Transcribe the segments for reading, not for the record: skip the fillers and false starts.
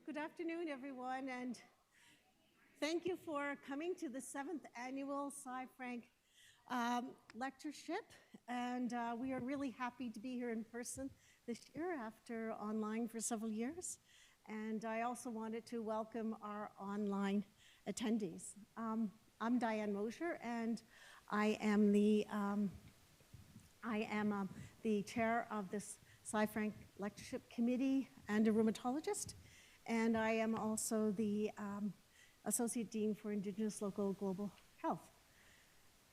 Good afternoon, everyone, and thank you for coming to the 7th annual Cy Frank lectureship. And we are really happy to be here in person this year after online for several years. And I also wanted to welcome our online attendees. I'm Diane Mosher, and I am the chair of this Cy Frank Lectureship Committee and a rheumatologist. And I am also the Associate Dean for Indigenous Local Global Health.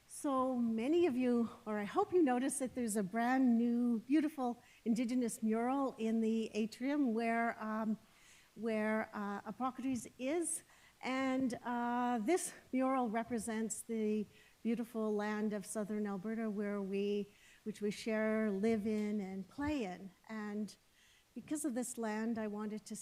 So many of you, or I hope you noticed that there's a brand new, beautiful Indigenous mural in the atrium where Epocrates is. And this mural represents the beautiful land of southern Alberta which we share, live in, and play in. And because of this land, I wanted to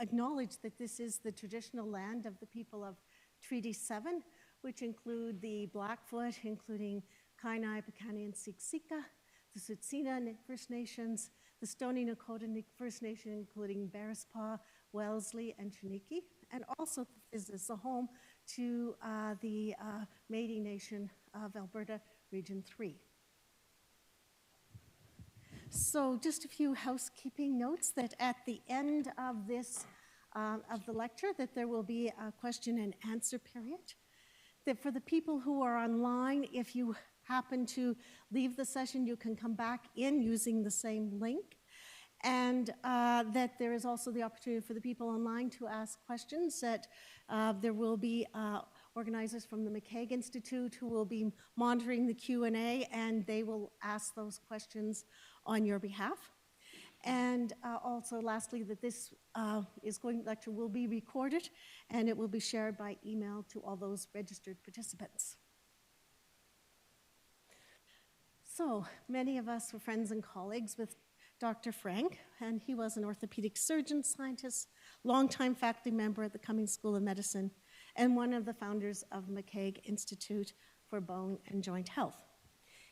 acknowledge that this is the traditional land of the people of Treaty 7, which include the Blackfoot, including Kainai, Piikani, and Siksika, the Tsuut'ina First Nations, the Stoney Nakoda First Nation, including Bearspaw, Wellesley, and Chiniki, and also is the home to the Métis Nation of Alberta, Region 3. So just a few housekeeping notes that at the end of this, of the lecture, that there will be a question and answer period. That for the people who are online, if you happen to leave the session, you can come back in using the same link. And that there is also the opportunity for the people online to ask questions, that there will be organizers from the McCaig Institute who will be monitoring the Q&A, and they will ask those questions on your behalf. And also lastly, that this lecture will be recorded and it will be shared by email to all those registered participants. So many of us were friends and colleagues with Dr. Frank, and he was an orthopedic surgeon, scientist, longtime faculty member at the Cummings School of Medicine, and one of the founders of McCaig Institute for Bone and Joint Health.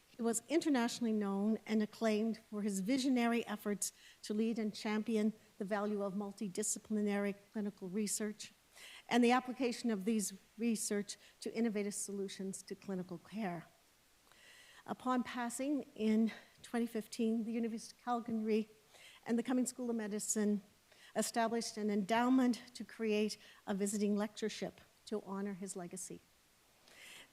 He was internationally known and acclaimed for his visionary efforts to lead and champion the value of multidisciplinary clinical research and the application of these research to innovative solutions to clinical care. Upon passing in 2015, the University of Calgary and the Cummings School of Medicine established an endowment to create a visiting lectureship to honor his legacy.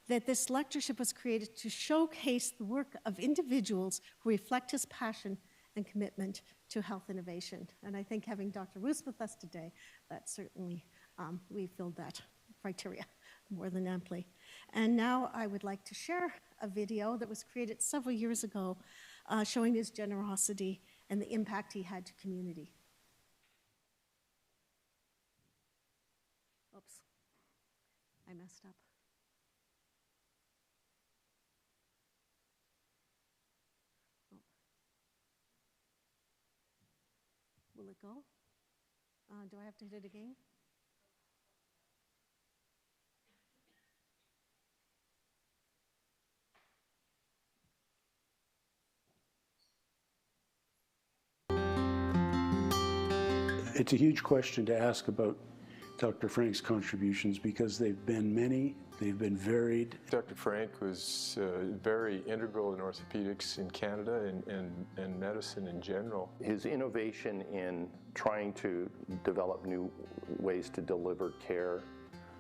That this lectureship was created to showcase the work of individuals who reflect his passion and commitment to health innovation. And I think having Dr. Roos with us today, that certainly, we filled that criteria more than amply. And now I would like to share a video that was created several years ago showing his generosity and the impact he had to community. Oops, I messed up. Will it go? Do I have to hit it again? It's a huge question to ask about Dr. Frank's contributions because they've been many, they've been varied. Dr. Frank was very integral in orthopedics in Canada and medicine in general. His innovation in trying to develop new ways to deliver care,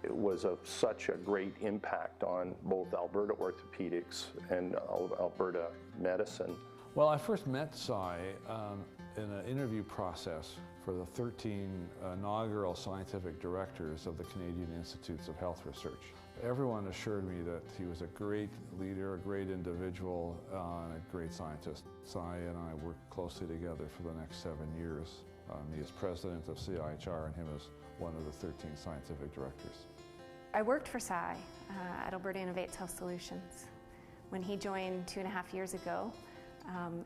it was of such a great impact on both Alberta orthopedics and Alberta medicine. Well, I first met Cy in an interview process for the 13 inaugural scientific directors of the Canadian Institutes of Health Research. Everyone assured me that he was a great leader, a great individual, and a great scientist. Cy and I worked closely together for the next 7 years, me as president of CIHR and him as one of the 13 scientific directors. I worked for Cy at Alberta Innovates Health Solutions when he joined 2.5 years ago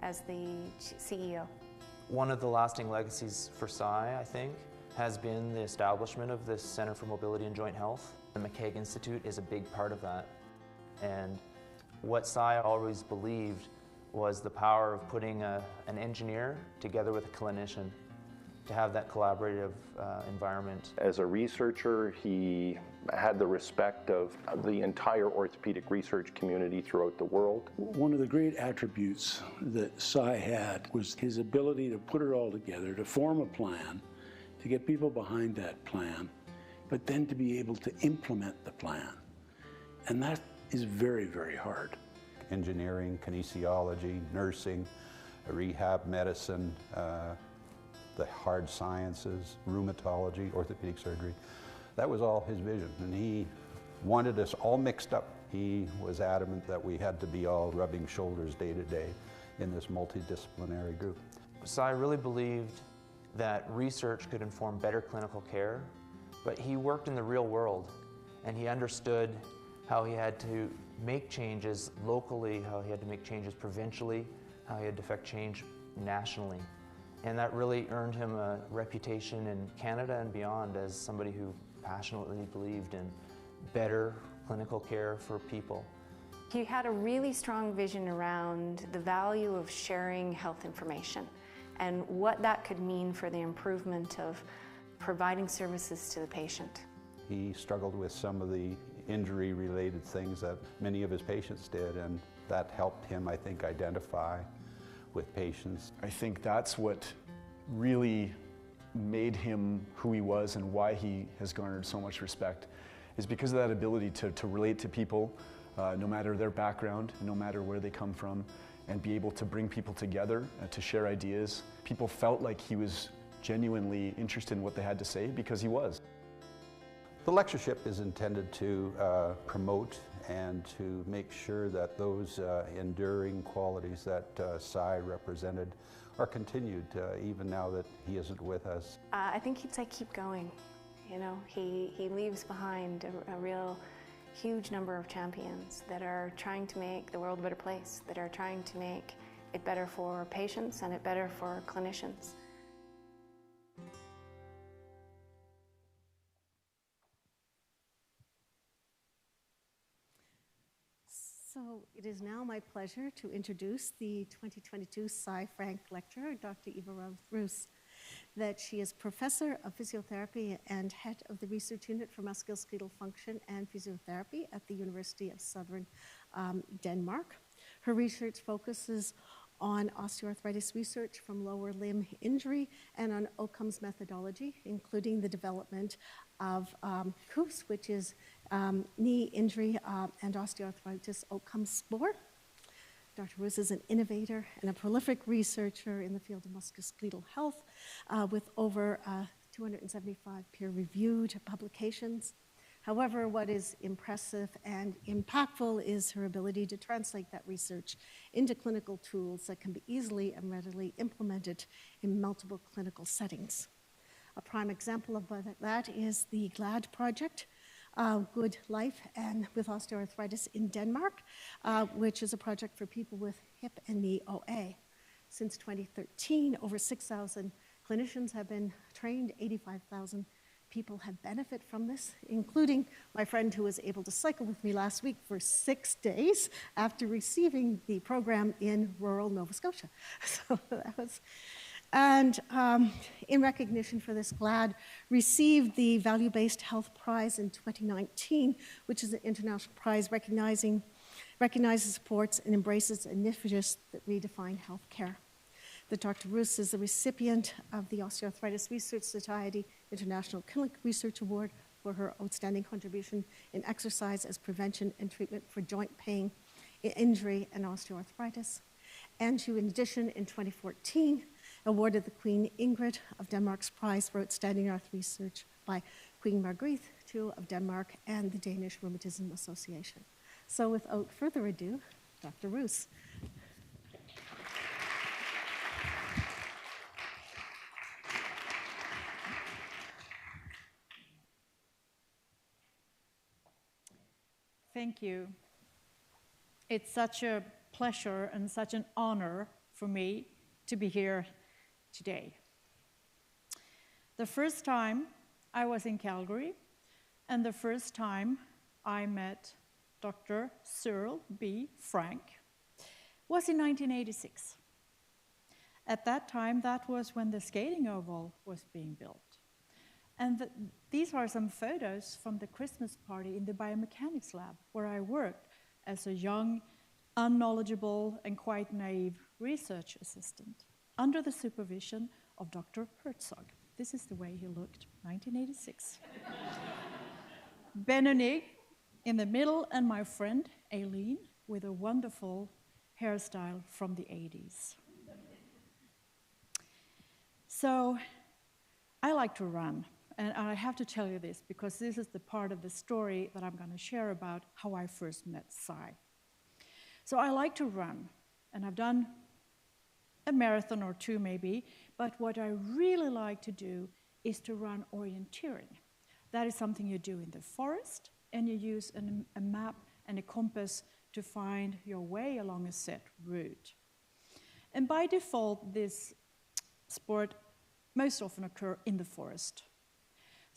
as the CEO. One of the lasting legacies for Cy, I think, has been the establishment of this Center for Mobility and Joint Health. The McCaig Institute is a big part of that. And what Cy always believed was the power of putting an engineer together with a clinician to have that collaborative environment. As a researcher, he had the respect of the entire orthopedic research community throughout the world. One of the great attributes that Cy had was his ability to put it all together, to form a plan, to get people behind that plan, but then to be able to implement the plan. And that is very, very hard. Engineering, kinesiology, nursing, rehab medicine, the hard sciences, rheumatology, orthopedic surgery. That was all his vision, and he wanted us all mixed up. He was adamant that we had to be all rubbing shoulders day to day in this multidisciplinary group. Cy really believed that research could inform better clinical care, but he worked in the real world, and he understood how he had to make changes locally, how he had to make changes provincially, how he had to affect change nationally. And that really earned him a reputation in Canada and beyond as somebody who passionately believed in better clinical care for people. He had a really strong vision around the value of sharing health information and what that could mean for the improvement of providing services to the patient. He struggled with some of the injury-related things that many of his patients did, and that helped him, I think, identify with patients. I think that's what really made him who he was and why he has garnered so much respect, is because of that ability to relate to people, no matter their background, no matter where they come from, and be able to bring people together to share ideas. People felt like he was genuinely interested in what they had to say because he was. The lectureship is intended to promote and to make sure that those enduring qualities that Cy represented are continued even now that he isn't with us. I think he'd say keep going. You know, he leaves behind a real huge number of champions that are trying to make the world a better place, that are trying to make it better for patients and it better for clinicians. So it is now my pleasure to introduce the 2022 Cy Frank Lecturer, Dr. Eva Roos. That she is Professor of Physiotherapy and Head of the Research Unit for Musculoskeletal Function and Physiotherapy at the University of Southern Denmark. Her research focuses on osteoarthritis research from lower limb injury and on outcomes methodology, including the development of COOPS, which is knee injury and osteoarthritis outcomes score. Dr. Roos is an innovator and a prolific researcher in the field of musculoskeletal health with over 275 peer-reviewed publications. However, what is impressive and impactful is her ability to translate that research into clinical tools that can be easily and readily implemented in multiple clinical settings. A prime example of that is the GLAD project, Good Life and with Osteoarthritis in Denmark, which is a project for people with hip and knee OA. Since 2013, over 6,000 clinicians have been trained, 85,000 people have benefited from this, including my friend who was able to cycle with me last week for 6 days after receiving the program in rural Nova Scotia. So that was... And in recognition for this, GLAD received the Value-Based Health Prize in 2019, which is an international prize recognizes, supports, and embraces initiatives that redefine healthcare. That Dr. Roos is a recipient of the Osteoarthritis Research Society International Clinical Research Award for her outstanding contribution in exercise as prevention and treatment for joint pain, injury, and osteoarthritis. And she, in addition, in 2014, awarded the Queen Ingrid of Denmark's Prize for Outstanding Earth Research by Queen Margrethe II of Denmark and the Danish Rheumatism Association. So without further ado, Dr. Roos. Thank you. It's such a pleasure and such an honor for me to be here today. The first time I was in Calgary, and the first time I met Dr. Cyril B. Frank was in 1986. At that time, that was when the skating oval was being built. And these are some photos from the Christmas party in the biomechanics lab, where I worked as a young, unknowledgeable, and quite naive research assistant, under the supervision of Dr. Herzog. This is the way he looked, 1986. Benedict in the middle, and my friend, Aileen, with a wonderful hairstyle from the 80s. So, I like to run. And I have to tell you this because this is the part of the story that I'm going to share about how I first met Cy. So I like to run, and I've done a marathon or two maybe, but what I really like to do is to run orienteering. That is something you do in the forest, and you use a map and a compass to find your way along a set route. And by default, this sport most often occurs in the forest.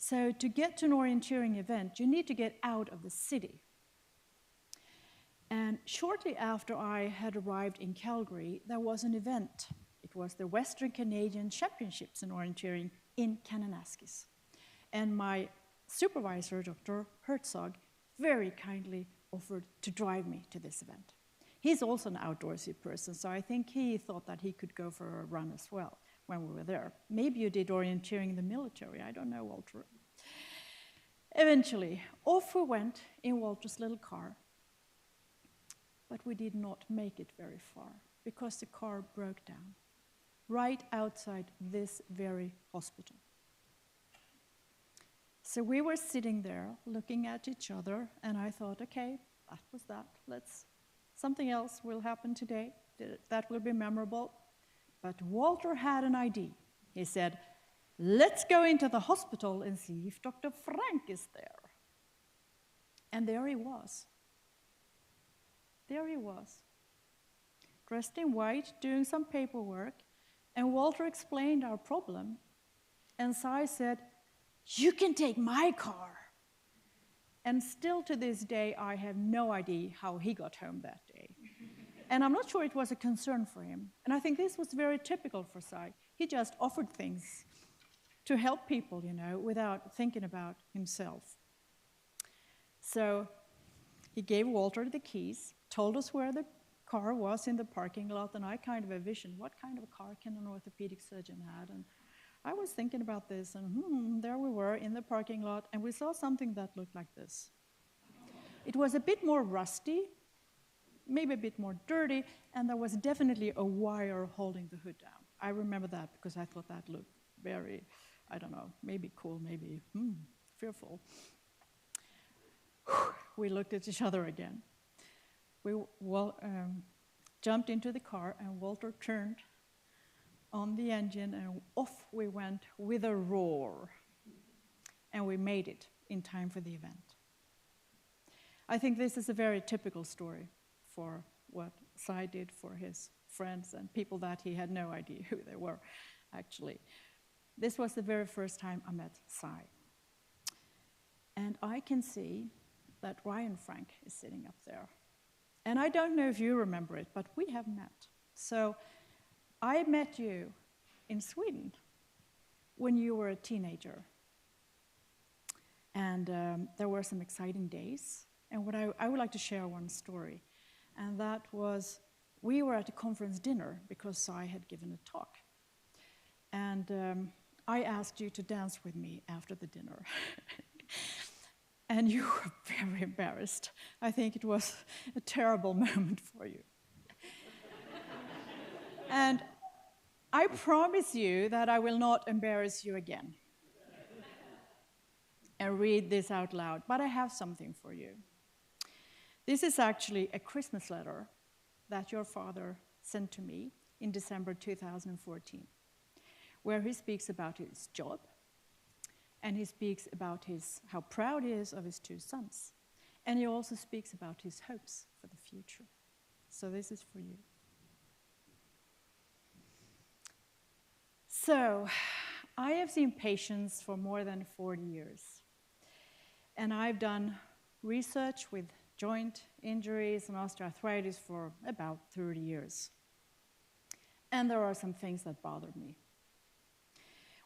So to get to an orienteering event, you need to get out of the city. And shortly after I had arrived in Calgary, there was an event. It was the Western Canadian Championships in orienteering in Kananaskis. And my supervisor, Dr. Herzog, very kindly offered to drive me to this event. He's also an outdoorsy person, so I think he thought that he could go for a run as well when we were there. Maybe you did orienteering in the military, I don't know, Walter. Eventually, off we went in Walter's little car, but we did not make it very far because the car broke down right outside this very hospital. So we were sitting there looking at each other, and I thought, okay, that was that. Something else will happen today that will be memorable. But Walter had an idea. He said, let's go into the hospital and see if Dr. Frank is there. And there he was. There he was, dressed in white, doing some paperwork, and Walter explained our problem. And Cy said, you can take my car. And still to this day, I have no idea how he got home that day. And I'm not sure it was a concern for him. And I think this was very typical for Cy. He just offered things to help people, you know, without thinking about himself. So he gave Walter the keys, told us where the car was in the parking lot, and I kind of envisioned what kind of a car can an orthopedic surgeon have. And I was thinking about this, and there we were in the parking lot, and we saw something that looked like this. It was a bit more rusty, maybe a bit more dirty, and there was definitely a wire holding the hood down. I remember that because I thought that looked very, I don't know, maybe cool, maybe fearful. We looked at each other again. We jumped into the car, and Walter turned on the engine, and off we went with a roar. And we made it in time for the event. I think this is a very typical story for what Cy did for his friends and people that he had no idea who they were, actually. This was the very first time I met Cy. And I can see that Ryan Frank is sitting up there. And I don't know if you remember it, but we have met. So I met you in Sweden when you were a teenager. And there were some exciting days. And what I would like to share one story. And that was, we were at a conference dinner because Cy had given a talk. And I asked you to dance with me after the dinner. And you were very embarrassed. I think it was a terrible moment for you. And I promise you that I will not embarrass you again. And read this out loud, but I have something for you. This is actually a Christmas letter that your father sent to me in December 2014, where he speaks about his job, and he speaks about how proud he is of his 2 sons. And he also speaks about his hopes for the future. So this is for you. So, I have seen patients for more than 40 years. And I've done research with joint injuries and osteoarthritis for about 30 years. And there are some things that bother me.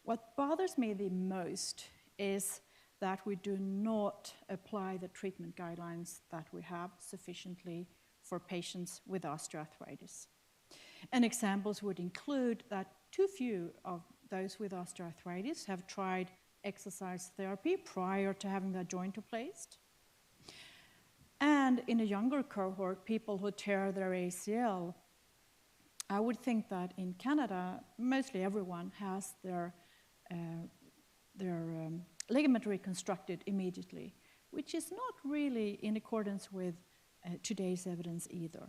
What bothers me the most is that we do not apply the treatment guidelines that we have sufficiently for patients with osteoarthritis. And examples would include that too few of those with osteoarthritis have tried exercise therapy prior to having their joint replaced. And in a younger cohort, people who tear their ACL, I would think that in Canada, mostly everyone has their ligament reconstructed immediately, which is not really in accordance with today's evidence either.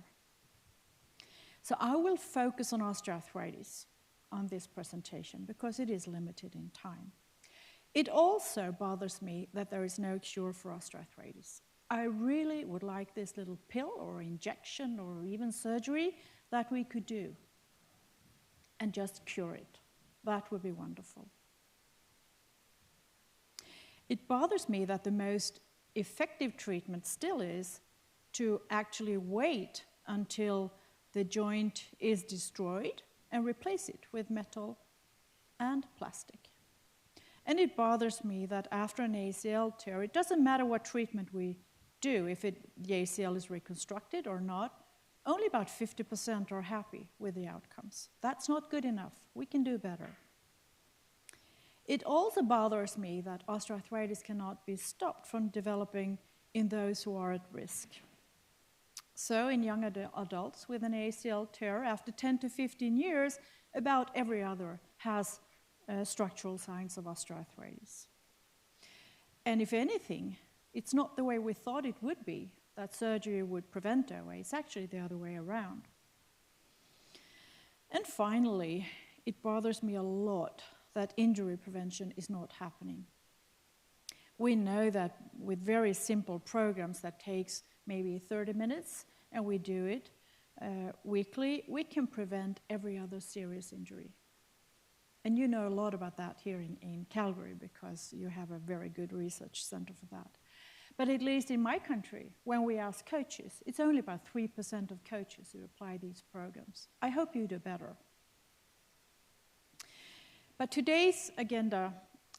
So I will focus on osteoarthritis on this presentation because it is limited in time. It also bothers me that there is no cure for osteoarthritis. I really would like this little pill or injection or even surgery that we could do and just cure it. That would be wonderful. It bothers me that the most effective treatment still is to actually wait until the joint is destroyed and replace it with metal and plastic. And it bothers me that after an ACL tear, it doesn't matter what treatment we do, if the ACL is reconstructed or not, only about 50% are happy with the outcomes. That's not good enough. We can do better. It also bothers me that osteoarthritis cannot be stopped from developing in those who are at risk. So in young adults with an ACL tear, after 10 to 15 years, about every other has structural signs of osteoarthritis. And if anything, it's not the way we thought it would be, that surgery would prevent OA. It's actually the other way around. And finally, it bothers me a lot that injury prevention is not happening. We know that with very simple programs that takes maybe 30 minutes, and we do it weekly, we can prevent every other serious injury. And you know a lot about that here in Calgary because you have a very good research center for that. But at least in my country, when we ask coaches, it's only about 3% of coaches who apply these programs. I hope you do better. But today's agenda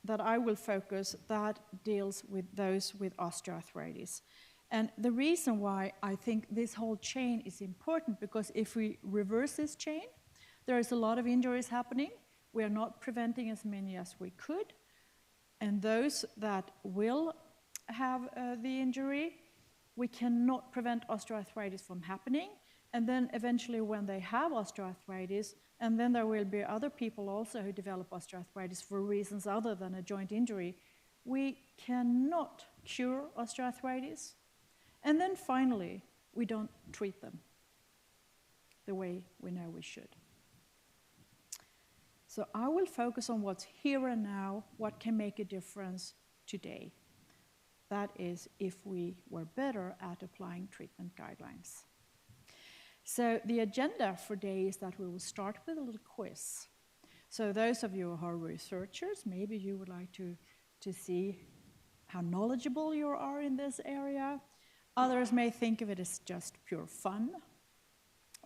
that I will focus, that deals with those with osteoarthritis. And the reason why I think this whole chain is important, because if we reverse this chain, there is a lot of injuries happening. We are not preventing as many as we could. And those that will have the injury, we cannot prevent osteoarthritis from happening. And then eventually when they have osteoarthritis, and then there will be other people also who develop osteoarthritis for reasons other than a joint injury, we cannot cure osteoarthritis. And then finally, we don't treat them the way we know we should. So I will focus on what's here and now, what can make a difference today. That is, if we were better at applying treatment guidelines. So the agenda for today is that we will start with a little quiz. So those of you who are researchers, maybe you would like to see how knowledgeable you are in this area. Others may think of it as just pure fun.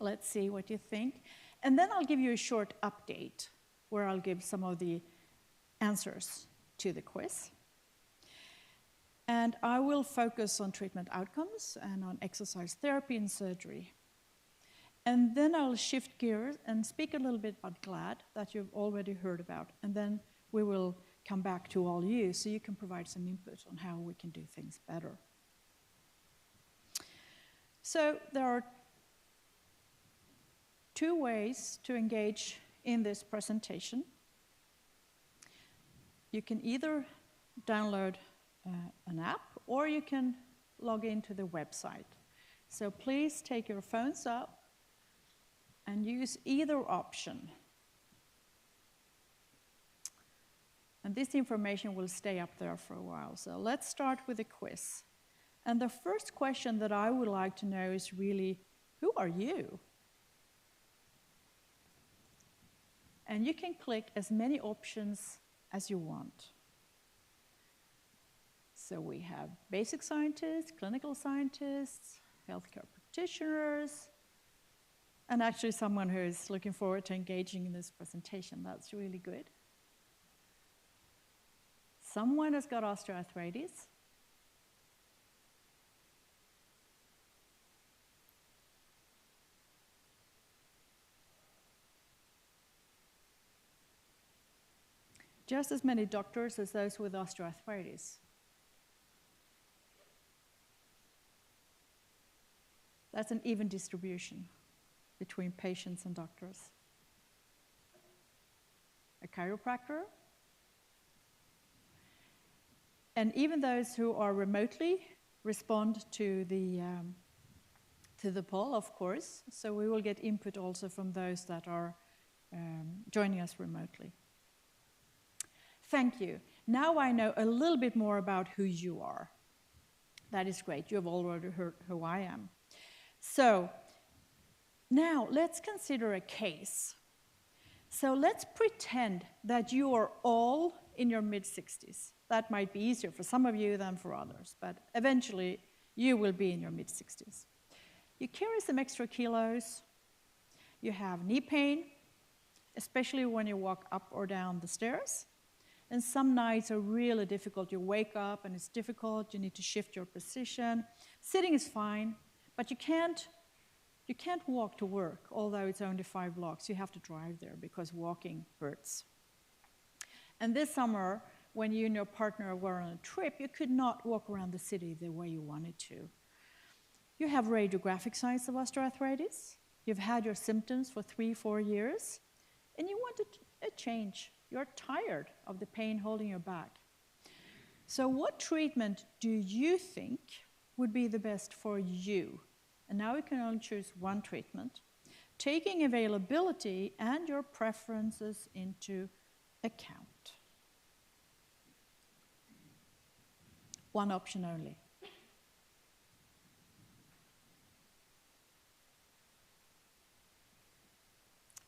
Let's see what you think. And then I'll give you a short update where I'll give some of the answers to the quiz. And I will focus on treatment outcomes and on exercise therapy and surgery. And then I'll shift gears and speak a little bit about GLAD that you've already heard about. And then we will come back to all you so you can provide some input on how we can do things better. So there are two ways to engage in this presentation. You can either download an app or you can log into the website. So please take your phones up and use either option. And this information will stay up there for a while. So let's start with a quiz. And the first question that I would like to know is really, who are you? And you can click as many options as you want. So we have basic scientists, clinical scientists, healthcare practitioners, and actually someone who is looking forward to engaging in this presentation. That's really good. Someone has got osteoarthritis. Just as many doctors as those with osteoarthritis. That's an even distribution between patients and doctors. A chiropractor, and even those who are remotely respond to the poll, of course. So we will get input also from those that are joining us remotely. Thank you. Now I know a little bit more about who you are. That is great. You have already heard who I am. So now let's consider a case. So let's pretend that you are all in your mid-60s. That might be easier for some of you than for others, but eventually you will be in your mid-60s. You carry some extra kilos. You have knee pain, especially when you walk up or down the stairs. And some nights are really difficult. You wake up and it's difficult. You need to shift your position. Sitting is fine, but you can't walk to work, although it's only 5 blocks. You have to drive there because walking hurts. And this summer, when you and your partner were on a trip, you could not walk around the city the way you wanted to. You have radiographic signs of osteoarthritis. You've had your symptoms for 3-4 years, and you wanted a change. You're tired of the pain holding you back. So what treatment do you think would be the best for you? And now you can only choose one treatment, taking availability and your preferences into account. One option only.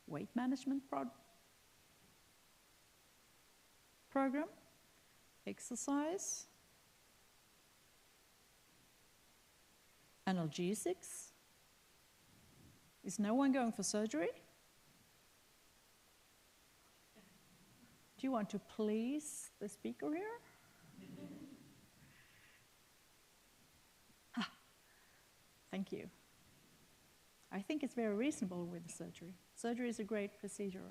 Weight management program, exercise, analgesics. Is no one going for surgery? Do you want to please the speaker here? Thank you. I think it's very reasonable with the surgery. Surgery is a great procedure.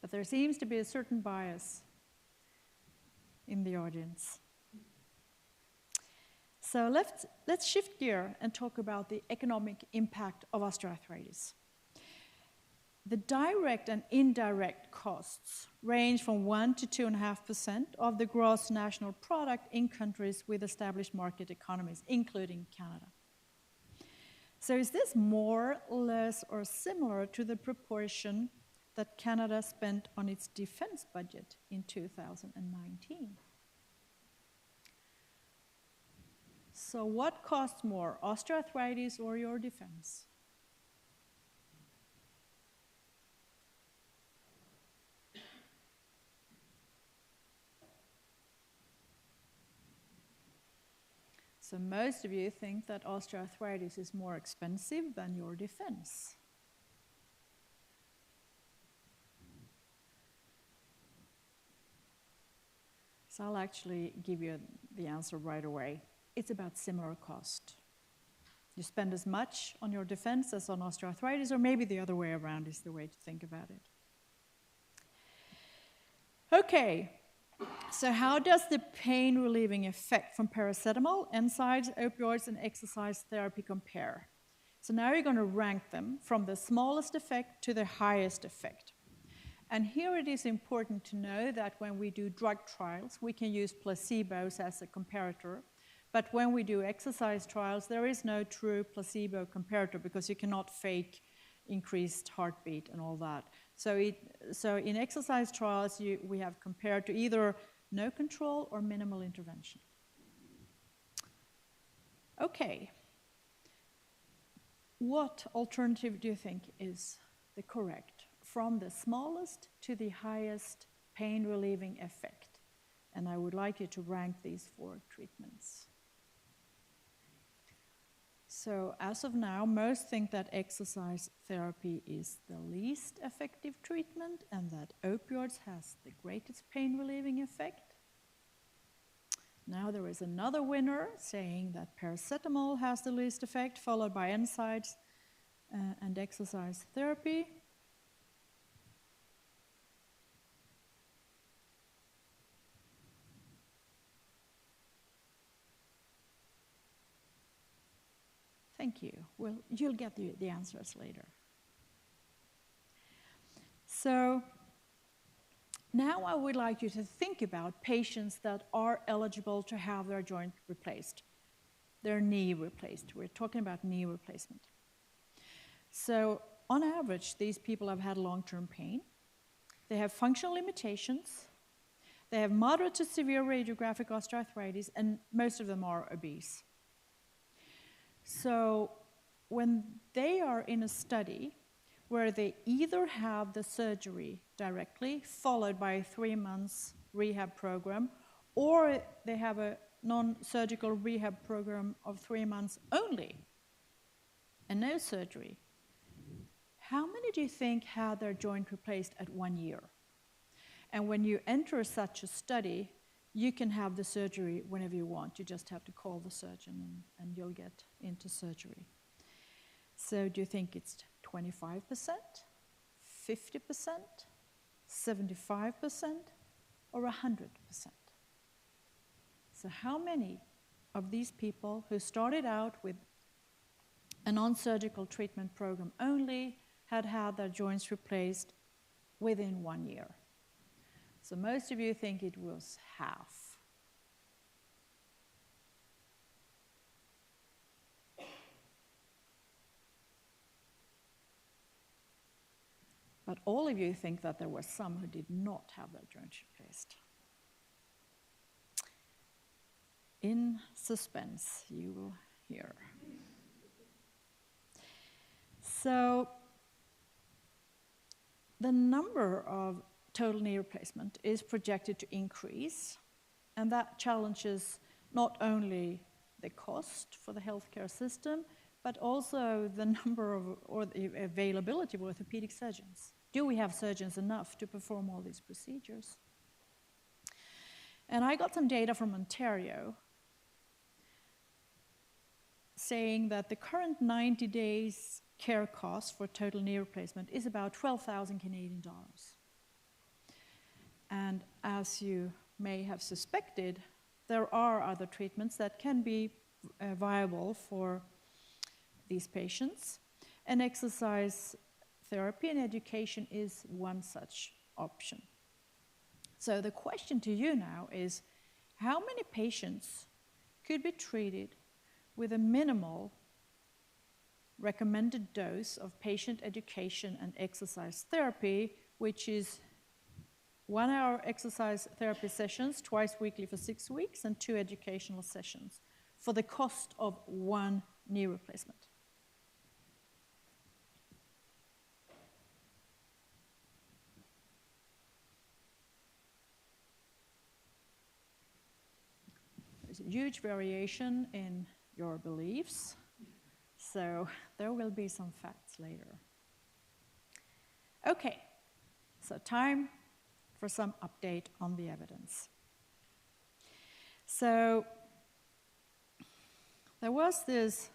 But there seems to be a certain bias in the audience. So let's shift gear and talk about the economic impact of osteoarthritis. The direct and indirect costs range from 1 to 2.5% of the gross national product in countries with established market economies, including Canada. So is this more, less, or similar to the proportion that Canada spent on its defense budget in 2019? So what costs more, osteoarthritis or your defense? So most of you think that osteoarthritis is more expensive than your defense. So I'll actually give you the answer right away. It's about similar cost. You spend as much on your defense as on osteoarthritis, or maybe the other way around is the way to think about it. Okay, so how does the pain-relieving effect from paracetamol, NSAIDs, opioids, and exercise therapy compare? So now you're going to rank them from the smallest effect to the highest effect. And here it is important to know that when we do drug trials, we can use placebos as a comparator. But when we do exercise trials, there is no true placebo comparator because you cannot fake increased heartbeat and all that. So in exercise trials, we have compared to either no control or minimal intervention. Okay. What alternative do you think is the correct? From the smallest to the highest pain-relieving effect. And I would like you to rank these 4 treatments. So as of now, most think that exercise therapy is the least effective treatment and that opioids has the greatest pain relieving effect. Now there is another winner saying that paracetamol has the least effect, followed by NSAIDs and exercise therapy. Thank you. Well, you'll get the answers later. So now I would like you to think about patients that are eligible to have their joint replaced, their knee replaced. We're talking about knee replacement. So on average, these people have had long-term pain. They have functional limitations. They have moderate to severe radiographic osteoarthritis, and most of them are obese. So when they are in a study where they either have the surgery directly, followed by a 3 months rehab program, or they have a non-surgical rehab program of 3 months only, and no surgery, how many do you think had their joint replaced at 1 year? And when you enter such a study, you can have the surgery whenever you want. You just have to call the surgeon and you'll get into surgery. So do you think it's 25%, 50%, 75%, or 100%? So how many of these people who started out with a non-surgical treatment program only had had their joints replaced within 1 year? So most of you think it was half. But all of you think that there were some who did not have their joints replaced. In suspense, you will hear. So the number of total knee replacement is projected to increase, and that challenges not only the cost for the healthcare system, but also the number of, or the availability of orthopedic surgeons. Do we have surgeons enough to perform all these procedures? And I got some data from Ontario saying that the current 90 days care cost for total knee replacement is about 12,000 Canadian dollars. And as you may have suspected, there are other treatments that can be viable for these patients. And exercise therapy and education is one such option. So the question to you now is, how many patients could be treated with a minimal recommended dose of patient education and exercise therapy, which is 1 hour exercise therapy sessions twice weekly for 6 weeks and 2 educational sessions for the cost of 1 knee replacement? There's a huge variation in your beliefs, so there will be some facts later. Okay, so time for some update on the evidence. So there was this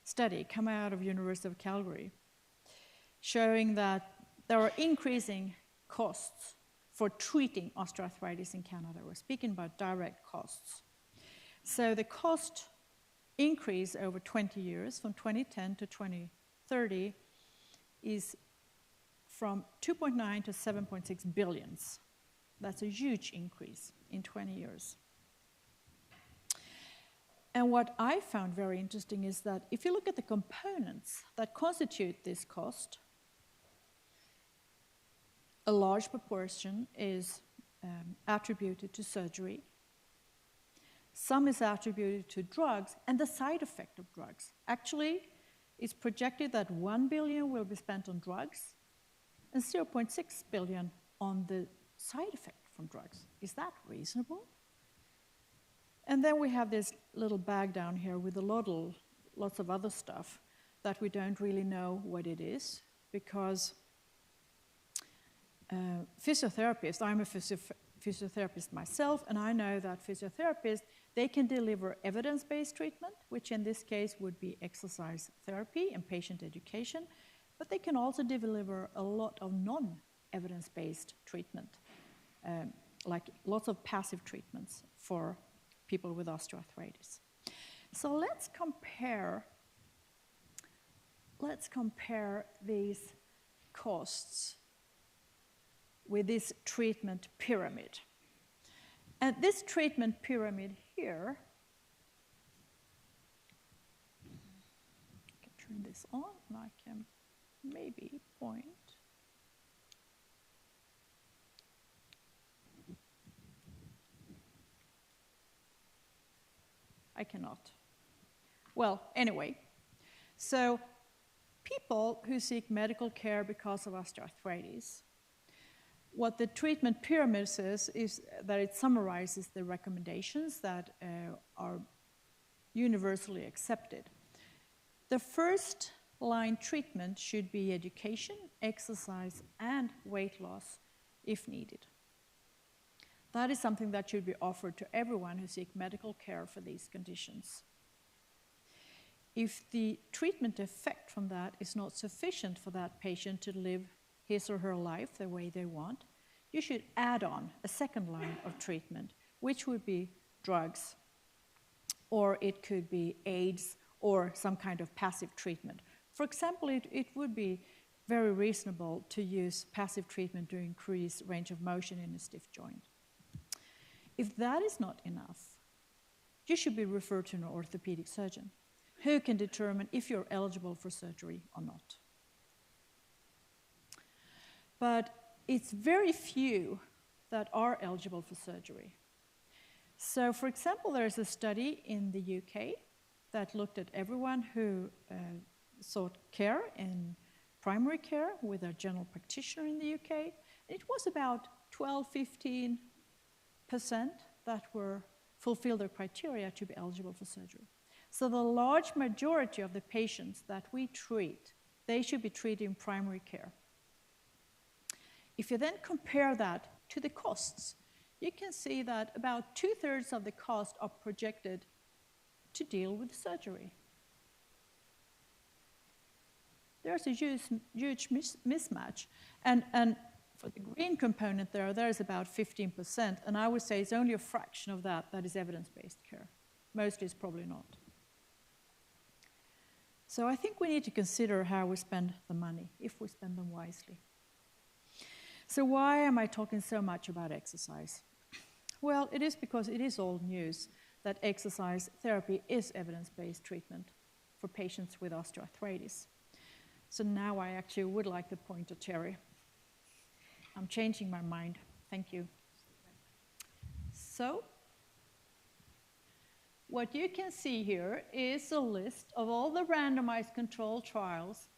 study come out of University of Calgary showing that there are increasing costs for treating osteoarthritis in Canada. We're speaking about direct costs. So the cost increase over 20 years, from 2010 to 2030, is from 2.9 to 7.6 billions. That's a huge increase in 20 years. And what I found very interesting is that if you look at the components that constitute this cost, a large proportion is attributed to surgery. Some is attributed to drugs and the side effect of drugs. Actually, it's projected that 1 billion will be spent on drugs and 0.6 billion on the side effect from drugs. Is that reasonable? And then we have this little bag down here with a lots of other stuff that we don't really know what it is, because physiotherapists, I'm a physiotherapist myself, and I know that physiotherapists, they can deliver evidence-based treatment, which in this case would be exercise therapy and patient education, but they can also deliver a lot of non-evidence-based treatment, like lots of passive treatments for people with osteoarthritis. So let's compare these costs with this treatment pyramid. And this treatment pyramid here, I can turn this on and I can maybe point. I cannot. Well, anyway, so people who seek medical care because of osteoarthritis, what the treatment pyramid says is that it summarizes the recommendations that are universally accepted. The first line treatment should be education, exercise, and weight loss if needed. That is something that should be offered to everyone who seeks medical care for these conditions. If the treatment effect from that is not sufficient for that patient to live his or her life the way they want, you should add on a second line of treatment, which would be drugs, or it could be aids, or some kind of passive treatment. For example, it would be very reasonable to use passive treatment to increase range of motion in a stiff joint. If that is not enough, you should be referred to an orthopedic surgeon who can determine if you're eligible for surgery or not. But it's very few that are eligible for surgery. So, for example, there's a study in the UK that looked at everyone who sought care in primary care with a general practitioner in the UK. And it was about 12–15% that fulfilled their criteria to be eligible for surgery. So the large majority of the patients that we treat, they should be treated in primary care. If you then compare that to the costs, you can see that about 2/3 of the cost are projected to deal with surgery. There's a huge mismatch. And for the green component there's about 15%, and I would say it's only a fraction of that is evidence-based care. Most is probably not. So I think we need to consider how we spend the money, if we spend them wisely. So why am I talking so much about exercise? Well, it is because it is old news that exercise therapy is evidence-based treatment for patients with osteoarthritis. So now I actually would like to point to Terry. I'm changing my mind. Thank you. So, what you can see here is a list of all the randomized controlled trials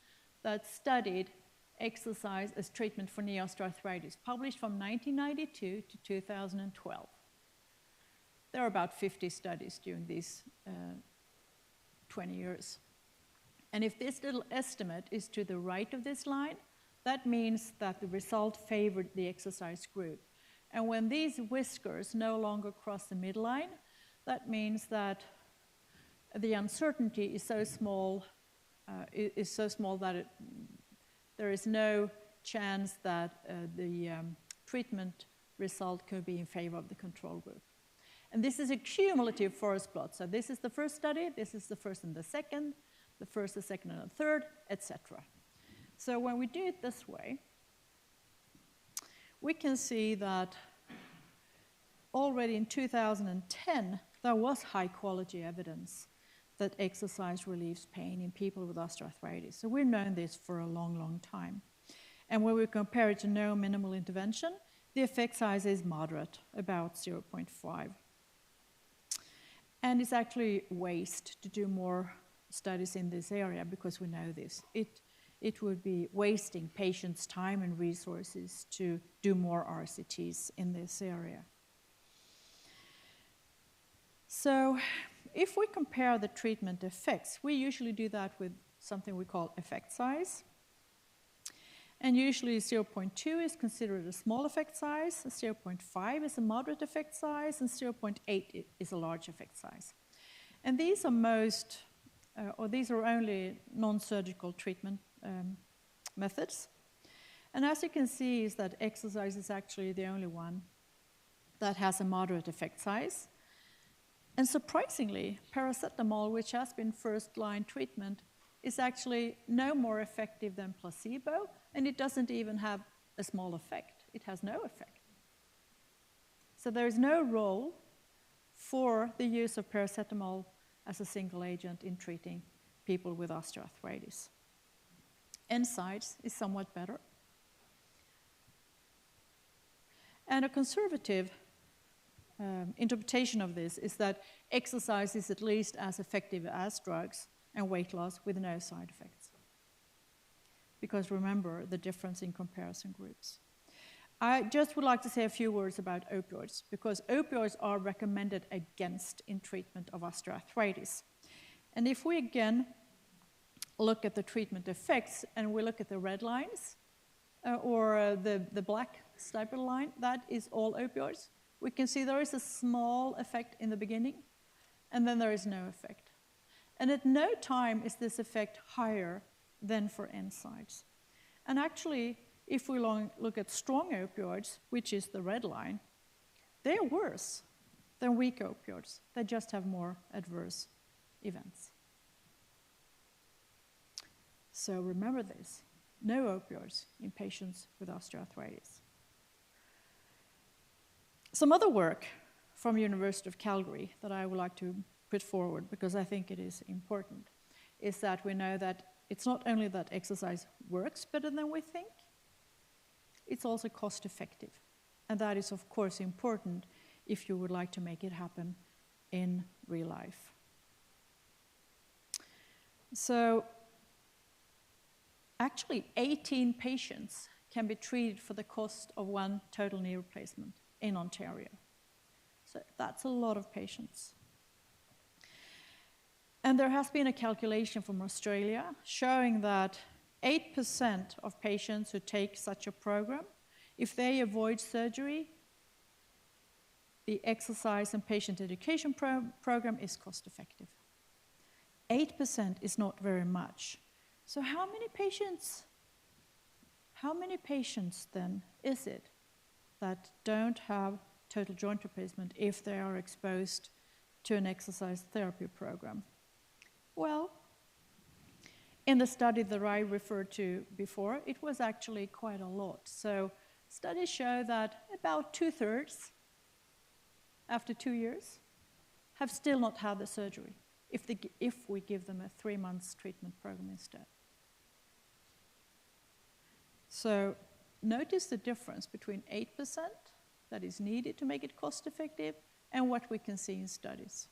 that studied exercise as treatment for knee osteoarthritis, published from 1992 to 2012. There are about 50 studies during these 20 years. And if this little estimate is to the right of this line, that means that the result favored the exercise group. And when these whiskers no longer cross the midline, that means that the uncertainty is so small, that there is no chance that the treatment result could be in favor of the control group. And this is a cumulative forest plot. So this is the first study, this is the first and the second, the first, the second, and the third, etc. So when we do it this way, we can see that already in 2010, there was high-quality evidence that exercise relieves pain in people with osteoarthritis. So we've known this for a long, long time. And when we compare it to no minimal intervention, the effect size is moderate, about 0.5. And it's actually waste to do more studies in this area because we know this. It would be wasting patients' time and resources to do more RCTs in this area. So if we compare the treatment effects, we usually do that with something we call effect size. And usually 0.2 is considered a small effect size, 0.5 is a moderate effect size, and 0.8 is a large effect size. And these are these are only non-surgical treatment methods. And as you can see is that exercise is actually the only one that has a moderate effect size. And surprisingly, paracetamol, which has been first-line treatment, is actually no more effective than placebo, and it doesn't even have a small effect. It has no effect. So there is no role for the use of paracetamol as a single agent in treating people with osteoarthritis. NSAIDs is somewhat better. And a conservative interpretation of this is that exercise is at least as effective as drugs and weight loss with no side effects. Because remember the difference in comparison groups. I just would like to say a few words about opioids, because opioids are recommended against in treatment of osteoarthritis. And if we again look at the treatment effects and we look at the red lines, or the black stippled line, that is all opioids. We can see there is a small effect in the beginning, and then there is no effect. And at no time is this effect higher than for NSAIDs. And actually, if we look at strong opioids, which is the red line, they're worse than weak opioids. They just have more adverse events. So remember this, no opioids in patients with osteoarthritis. Some other work from University of Calgary that I would like to put forward, because I think it is important, is that we know that it's not only that exercise works better than we think, it's also cost effective. And that is, of course, important if you would like to make it happen in real life. So actually, 18 patients can be treated for the cost of one total knee replacement in Ontario. So that's a lot of patients. And there has been a calculation from Australia showing that 8% of patients who take such a program, if they avoid surgery, the exercise and patient education program is cost effective. 8% is not very much. So how many patients then is it that don't have total joint replacement if they are exposed to an exercise therapy program? Well, in the study that I referred to before, it was actually quite a lot. So studies show that about 2/3 after 2 years have still not had the surgery if we give them a 3-month treatment program instead. So notice the difference between 8% that is needed to make it cost effective and what we can see in studies.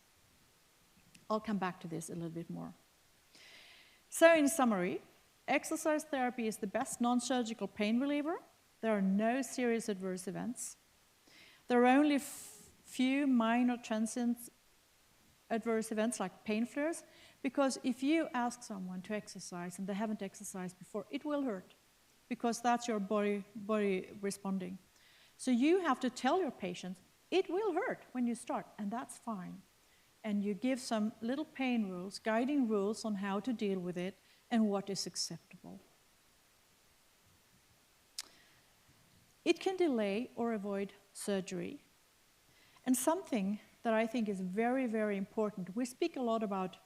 I'll come back to this a little bit more. So in summary, exercise therapy is the best non-surgical pain reliever. There are no serious adverse events. There are only few minor transient adverse events like pain flares, because if you ask someone to exercise and they haven't exercised before, it will hurt, because that's your body responding. So you have to tell your patients, it will hurt when you start, and that's fine. And you give some little pain rules, guiding rules on how to deal with it and what is acceptable. It can delay or avoid surgery. And something that I think is very, very important, we speak a lot about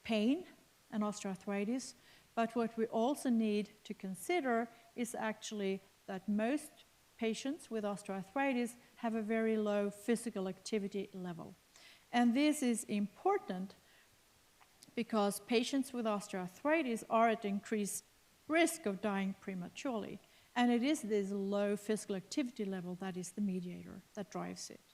pain and osteoarthritis, but what we also need to consider is actually that most patients with osteoarthritis have a very low physical activity level. And this is important because patients with osteoarthritis are at increased risk of dying prematurely. And it is this low physical activity level that is the mediator that drives it.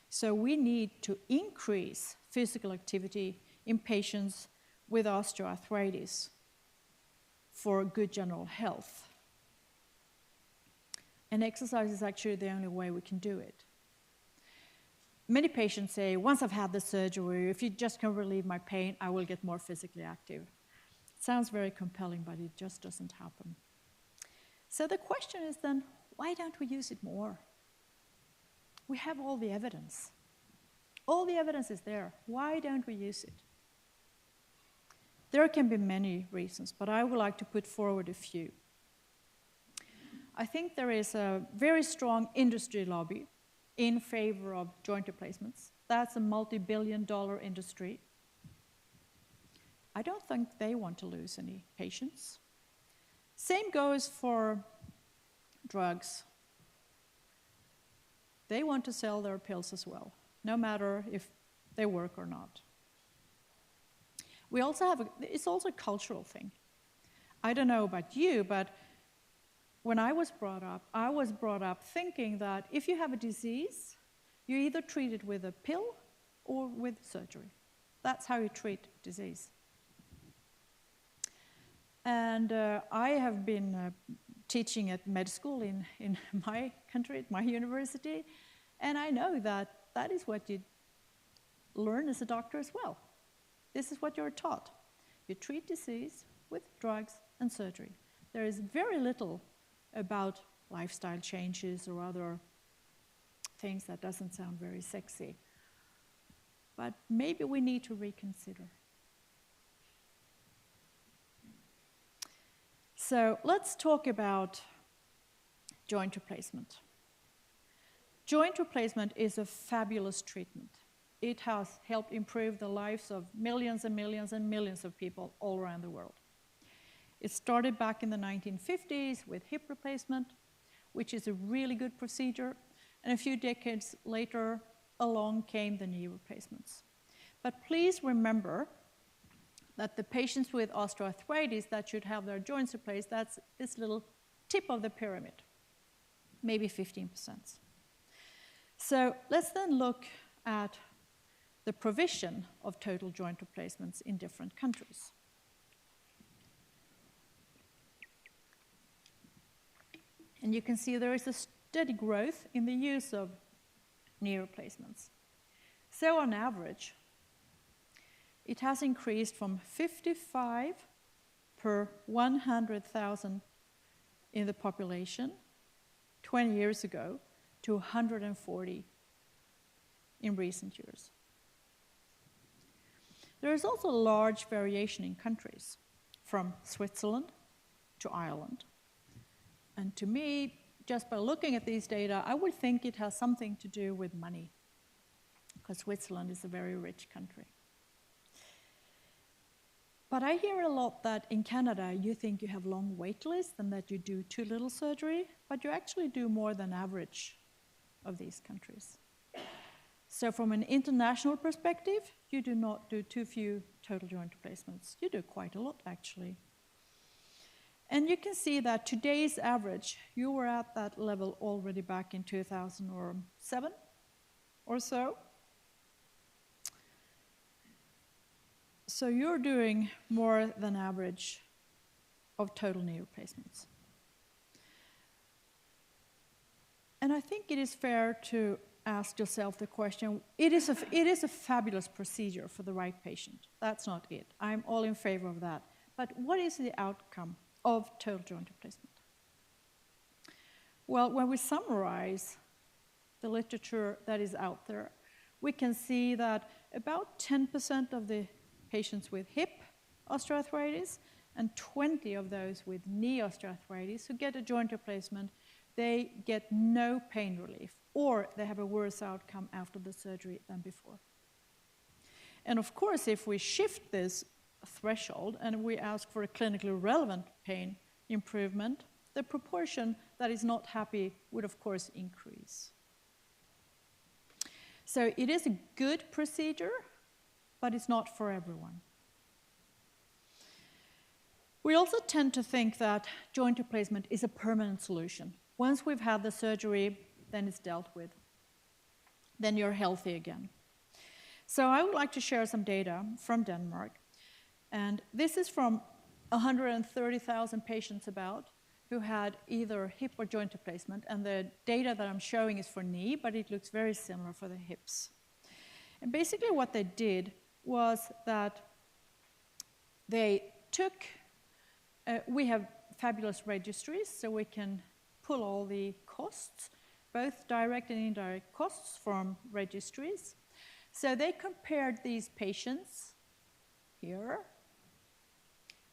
So we need to increase physical activity in patients with osteoarthritis for good general health. And exercise is actually the only way we can do it. many patients say, once I've had the surgery, if you just can relieve my pain, I will get more physically active. It sounds very compelling, but it just doesn't happen. So the question is then, why don't we use it more? We have all the evidence. All the evidence is there. Why don't we use it? There can be many reasons, but I would like to put forward a few. I think there is a very strong industry lobby in favor of joint replacements. That's a multi-billion-dollar industry. I don't think they want to lose any patients. Same goes for drugs. They want to sell their pills as well, no matter if they work or not. We also have, it's also a cultural thing. I don't know about you, but when I was brought up thinking that if you have a disease, you either treat it with a pill or with surgery. That's how you treat disease. And I have been teaching at med school in my country, at my university, and I know that that is what you learn as a doctor as well. This is what you're taught. You treat disease with drugs and surgery. There is very little about lifestyle changes or other things that doesn't sound very sexy. But maybe we need to reconsider. So let's talk about joint replacement. Joint replacement is a fabulous treatment. It has helped improve the lives of millions and millions and millions of people all around the world. It started back in the 1950s with hip replacement, which is a really good procedure, and a few decades later, along came the knee replacements. But please remember that the patients with osteoarthritis that should have their joints replaced, that's this little tip of the pyramid, maybe 15%. So let's then look at the provision of total joint replacements in different countries. And you can see there is a steady growth in the use of knee replacements. So on average, it has increased from 55 per 100,000 in the population 20 years ago to 140 in recent years. There is also a large variation in countries, from Switzerland to Ireland. And to me, just by looking at these data, I would think it has something to do with money, because Switzerland is a very rich country. But I hear a lot that in Canada, you think you have long wait lists and that you do too little surgery, but you actually do more than average of these countries. So from an international perspective, you do not do too few total joint replacements. You do quite a lot, actually. And you can see that today's average, you were at that level already back in 2007 or so. So you're doing more than average of total knee replacements. And I think it is fair to ask yourself the question, it is a fabulous procedure for the right patient. That's not it. I'm all in favor of that. But what is the outcome of total joint replacement? Well, when we summarize the literature that is out there, we can see that about 10% of the patients with hip osteoarthritis and 20 of those with knee osteoarthritis who get a joint replacement, they get no pain relief, or they have a worse outcome after the surgery than before. And of course, if we shift this threshold and we ask for a clinically relevant pain improvement, the proportion that is not happy would of course increase. So it is a good procedure, but it's not for everyone. We also tend to think that joint replacement is a permanent solution. Once we've had the surgery, then it's dealt with. Then you're healthy again. So I would like to share some data from Denmark. And this is from 130,000 patients about, who had either hip or joint replacement, and the data that I'm showing is for knee, but it looks very similar for the hips. And basically what they did was that they took, we have fabulous registries, so we can pull all the costs, both direct and indirect costs from registries. So they compared these patients here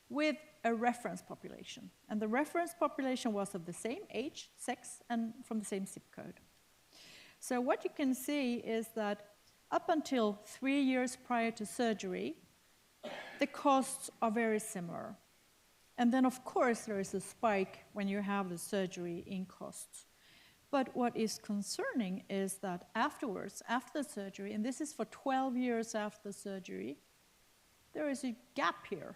with a reference population. And the reference population was of the same age, sex, and from the same zip code. So what you can see is that up until 3 years prior to surgery, the costs are very similar. And then, of course, there is a spike when you have the surgery in costs. But what is concerning is that afterwards, after the surgery, and this is for 12 years after the surgery, there is a gap here,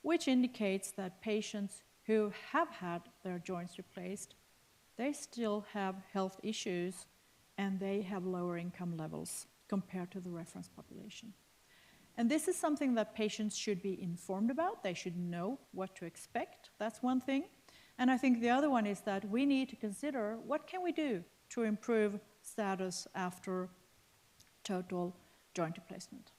which indicates that patients who have had their joints replaced, they still have health issues and they have lower income levels compared to the reference population. And this is something that patients should be informed about. They should know what to expect. That's one thing. And I think the other one is that we need to consider what can we do to improve status after total joint replacement.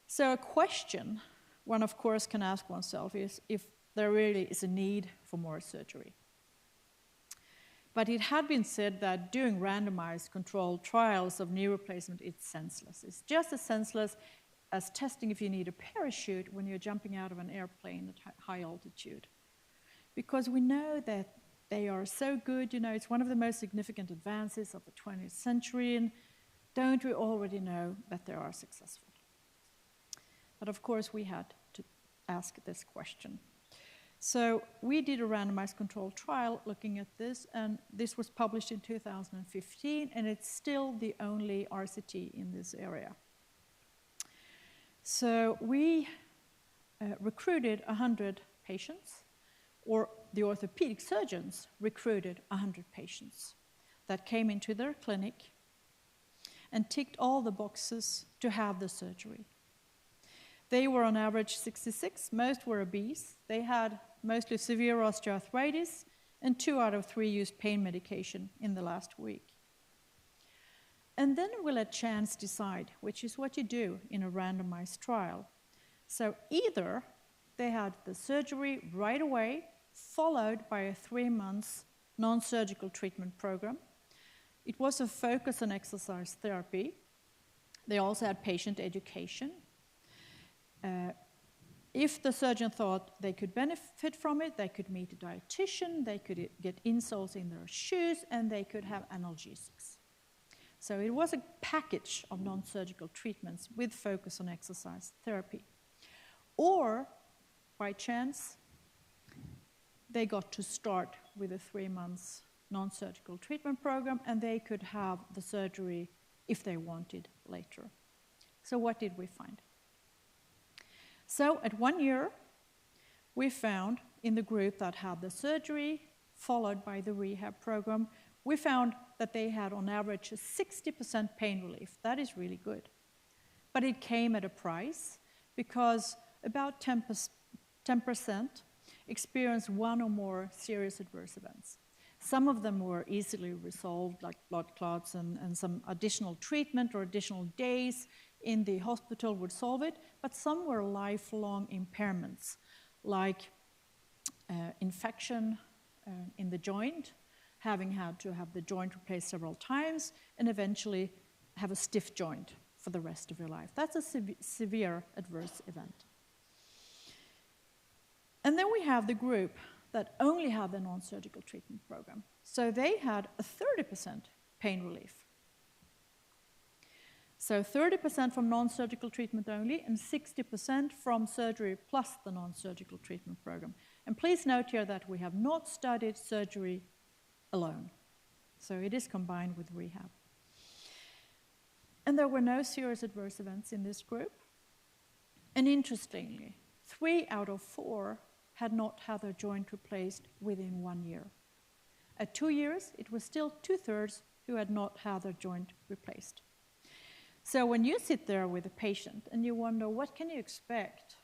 So a question one of course can ask oneself is if there really is a need for more surgery. But it had been said that doing randomized controlled trials of knee replacement is senseless. It's just as senseless as testing if you need a parachute when you're jumping out of an airplane at high altitude. Because we know that they are so good, it's one of the most significant advances of the 20th century, and don't we already know that they are successful? But of course we had to ask this question. So we did a randomized controlled trial looking at this, and this was published in 2015, and it's still the only RCT in this area. So we recruited 100 patients, or the orthopedic surgeons recruited 100 patients that came into their clinic and ticked all the boxes to have the surgery. They were on average 66, most were obese. They had mostly severe osteoarthritis, and 2 out of 3 used pain medication in the last week. And then we'll let chance decide, which is what you do in a randomized trial. So either they had the surgery right away, followed by a 3-month non-surgical treatment program. It was a focus on exercise therapy. They also had patient education. If the surgeon thought they could benefit from it, they could meet a dietitian, they could get insoles in their shoes, and they could have analgesics. So it was a package of non-surgical treatments with focus on exercise therapy. Or, by chance, they got to start with a 3-month non-surgical treatment program, and they could have the surgery if they wanted later. So what did we find? So at 1 year, we found in the group that had the surgery followed by the rehab program, we found that they had on average a 60% pain relief. That is really good. But it came at a price because about 10% experienced 1 or more serious adverse events. Some of them were easily resolved, like blood clots and some additional treatment or additional days in the hospital would solve it, but some were lifelong impairments, like infection in the joint, having had to have the joint replaced several times, and eventually have a stiff joint for the rest of your life. That's a severe adverse event. And then we have the group that only had the non-surgical treatment program. So they had a 30% pain relief. So 30% from non-surgical treatment only, and 60% from surgery plus the non-surgical treatment program. And please note here that we have not studied surgery alone. So it is combined with rehab. And there were no serious adverse events in this group. And interestingly, 3 out of 4 had not had their joint replaced within 1 year. At 2 years, it was still 2/3 who had not had their joint replaced. So when you sit there with a patient and you wonder, what can you expect?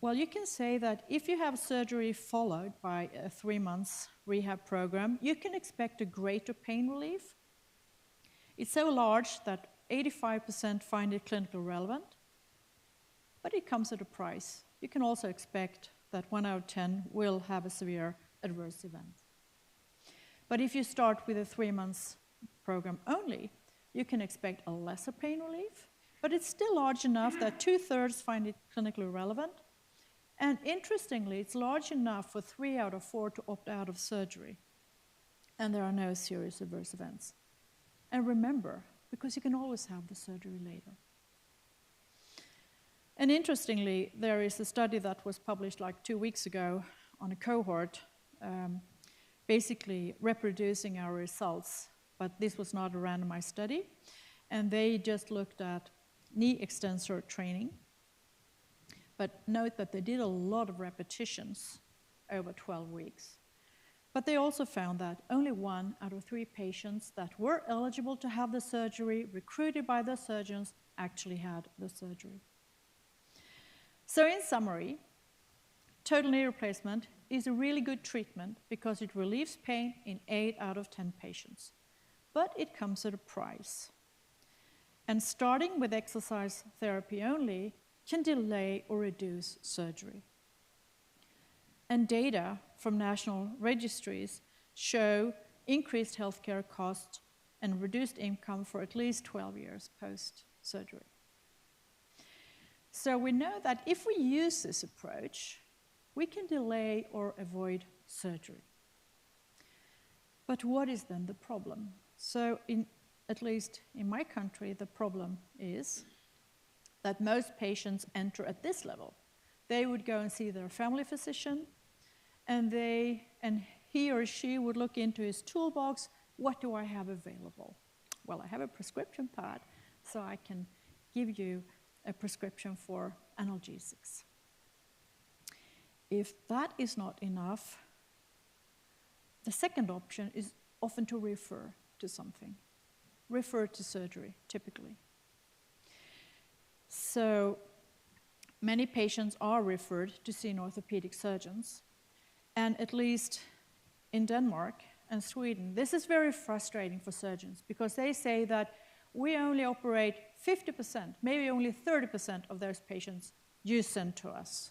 Well, you can say that if you have surgery followed by a 3-month rehab program, you can expect a greater pain relief. It's so large that 85% find it clinically relevant, but it comes at a price. You can also expect that 1 out of 10 will have a severe adverse event. But if you start with a 3-month program only, you can expect a lesser pain relief, but it's still large enough that 2/3 find it clinically relevant. And interestingly, it's large enough for 3 out of 4 to opt out of surgery. And there are no serious adverse events. And remember, because you can always have the surgery later. And interestingly, there is a study that was published like 2 weeks ago on a cohort, basically reproducing our results, but this was not a randomized study. And they just looked at knee extensor training. But note that they did a lot of repetitions over 12 weeks. But they also found that only 1 out of 3 patients that were eligible to have the surgery, recruited by the surgeons, actually had the surgery. So in summary, total knee replacement is a really good treatment because it relieves pain in 8 out of 10 patients. But it comes at a price. And starting with exercise therapy only can delay or reduce surgery. And data from national registries show increased healthcare costs and reduced income for at least 12 years post-surgery. So we know that if we use this approach, we can delay or avoid surgery. But what is then the problem? So at least in my country, the problem is that most patients enter at this level. They would go and see their family physician, and he or she would look into his toolbox. What do I have available? Well, I have a prescription pad, so I can give you a prescription for analgesics. If that is not enough, the second option is often to refer to something. Refer to surgery, typically. So many patients are referred to see orthopedic surgeons. And at least in Denmark and Sweden, this is very frustrating for surgeons because they say that we only operate 50%, maybe only 30% of those patients you send to us.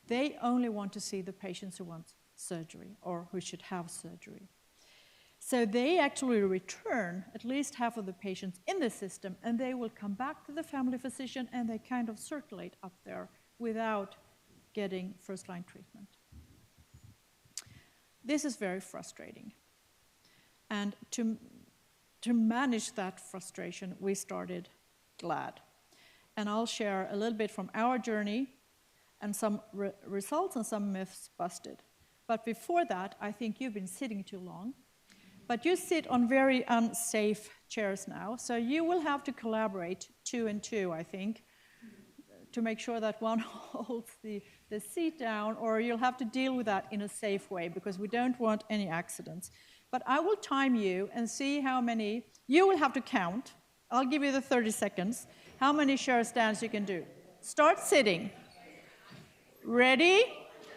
They only want to see the patients who want surgery or who should have surgery. So they actually return at least half of the patients in the system, and they will come back to the family physician, and they kind of circulate up there without getting first-line treatment. This is very frustrating. And to manage that frustration, we started GLAD. And I'll share a little bit from our journey and some results and some myths busted. But before that, I think you've been sitting too long. But you sit on very unsafe chairs now, so you will have to collaborate 2 and 2, I think, to make sure that one holds the seat down, or you'll have to deal with that in a safe way, because we don't want any accidents. But I will time you and see how many, you will have to count, I'll give you the 30 seconds, how many chair stands you can do. Start sitting. Ready,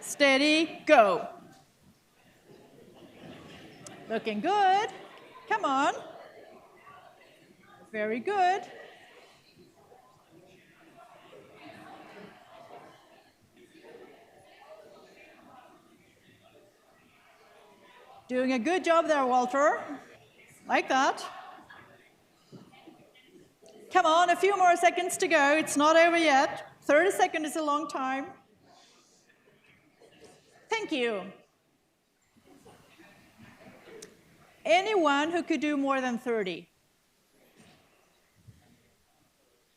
steady, go. Looking good. Come on. Very good. Doing a good job there, Walter. Like that. Come on, a few more seconds to go. It's not over yet. 30 seconds is a long time. Thank you. Anyone who could do more than 30?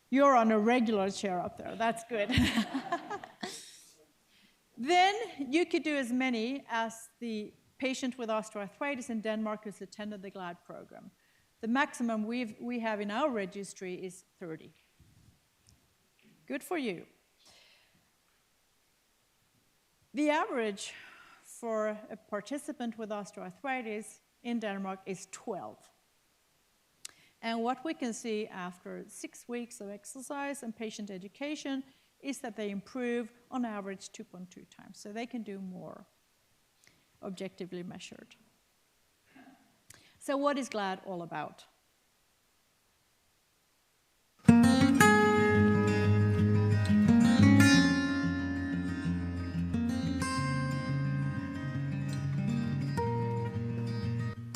You're on a regular chair up there. That's good. Then you could do as many as the patient with osteoarthritis in Denmark who's attended the GLAD program. The maximum we have in our registry is 30. Good for you. The average for a participant with osteoarthritis in Denmark is 12. And what we can see after 6 weeks of exercise and patient education is that they improve on average 2.2 times. So they can do more, objectively measured. So what is GLAD all about?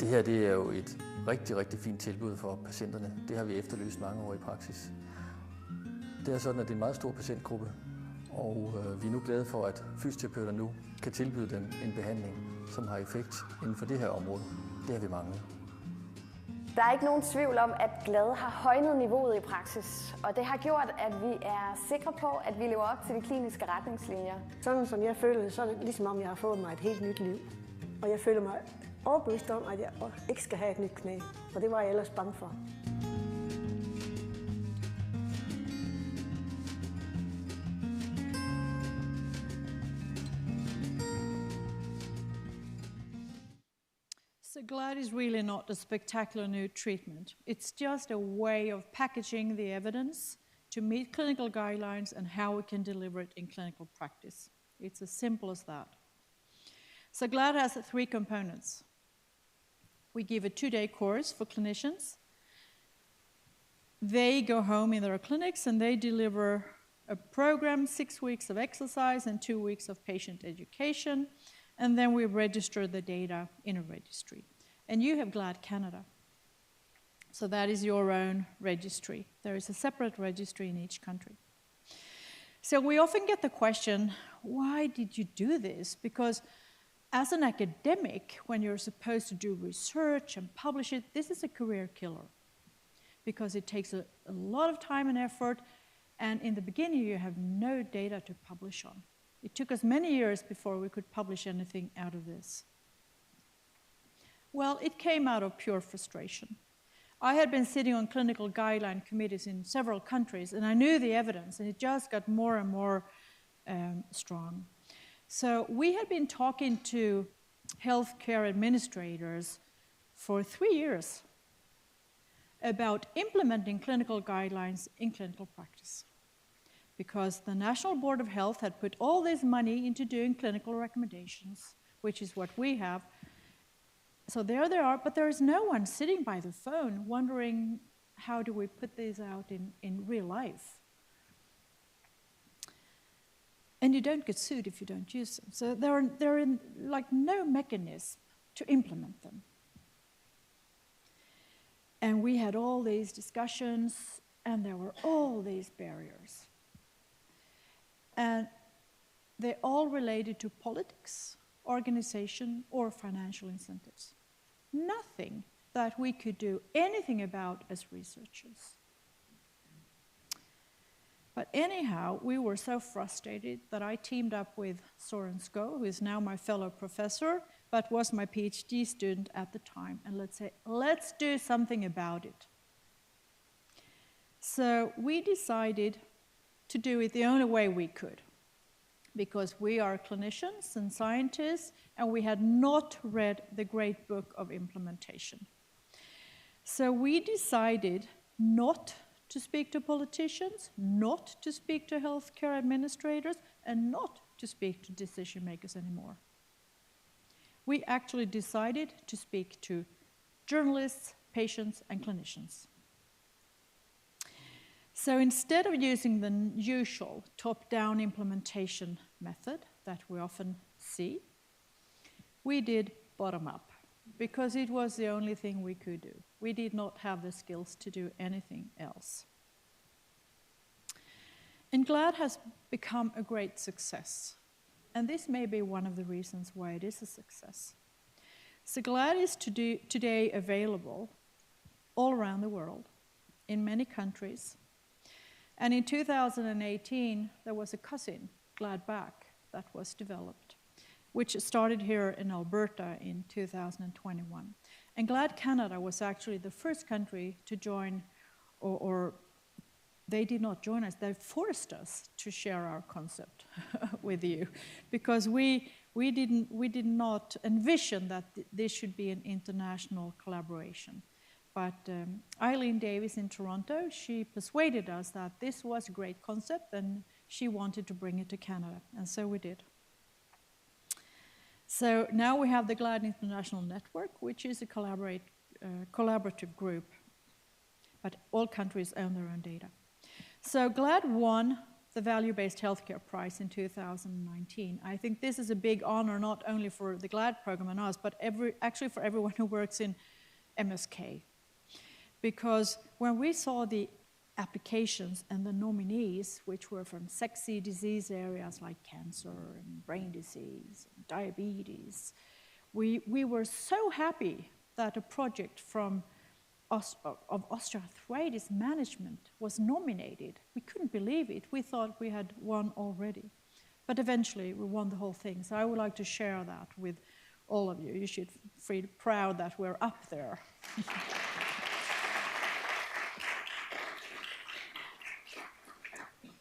Det her det er jo et rigtig, rigtig fint tilbud for patienterne. Det har vi efterlyst mange år i praksis. Det er sådan, at det er en meget stor patientgruppe, og vi er nu glade for, at fysioterapeuter nu kan tilbyde dem en behandling, som har effekt inden for det her område. Det har vi manglet. Der er ikke nogen tvivl om, at GLAD har højnet niveauet i praksis, og det har gjort, at vi er sikre på, at vi lever op til de kliniske retningslinjer. Sådan som jeg føler det, så er det ligesom om, jeg har fået mig et helt nyt liv. Og jeg føler mig overbevist om, at jeg ikke skal have et nyt knæ, og det var jeg ellers bange for. So GLAD is really not a spectacular new treatment. It's just a way of packaging the evidence to meet clinical guidelines and how we can deliver it in clinical practice. It's as simple as that. So GLAD has 3 components. We give a 2-day course for clinicians. They go home in their clinics and they deliver a program, 6 weeks of exercise and 2 weeks of patient education. And then we register the data in a registry. And you have GLAD Canada. So that is your own registry. There is a separate registry in each country. So we often get the question, why did you do this? Because as an academic, when you're supposed to do research and publish it, this is a career killer. Because it takes a lot of time and effort, and in the beginning you have no data to publish on. It took us many years before we could publish anything out of this. Well, it came out of pure frustration. I had been sitting on clinical guideline committees in several countries, and I knew the evidence, and it just got more and more strong. So we had been talking to healthcare administrators for 3 years about implementing clinical guidelines in clinical practice. Because the National Board of Health had put all this money into doing clinical recommendations, which is what we have. So there they are, but there is no one sitting by the phone wondering how do we put these out in real life. And you don't get sued if you don't use them. So there are like no mechanism to implement them. And we had all these discussions, and there were all these barriers. And they all related to politics, organization, or financial incentives. Nothing that we could do anything about as researchers. But anyhow, we were so frustrated that I teamed up with Søren Skov, who is now my fellow professor, but was my PhD student at the time. And let's do something about it. So we decided to do it the only way we could, because we are clinicians and scientists, and we had not read the great book of implementation. So we decided not to speak to politicians, not to speak to healthcare administrators, and not to speak to decision makers anymore. We actually decided to speak to journalists, patients, and clinicians. So instead of using the usual top-down implementation method that we often see, we did bottom-up, because it was the only thing we could do. We did not have the skills to do anything else. And GLAD has become a great success. And this may be one of the reasons why it is a success. So GLAD is today available all around the world, in many countries. And in 2018, there was a cousin, GLAD Back, that was developed, which started here in Alberta in 2021. And GLAD Canada was actually the first country to join, or they did not join us, they forced us to share our concept with you, because we did not envision that this should be an international collaboration. But Eileen Davis in Toronto, she persuaded us that this was a great concept and she wanted to bring it to Canada, and so we did. So now we have the GLAD International Network, which is a collaborative group, but all countries own their own data. So GLAD won the Value-Based Healthcare Prize in 2019. I think this is a big honor, not only for the GLAD program and us, but actually for everyone who works in MSK. Because when we saw the applications and the nominees, which were from sexy disease areas like cancer and brain disease, and diabetes, we were so happy that a project of osteoarthritis management was nominated. We couldn't believe it. We thought we had won already. But eventually we won the whole thing. So I would like to share that with all of you. You should feel proud that we're up there.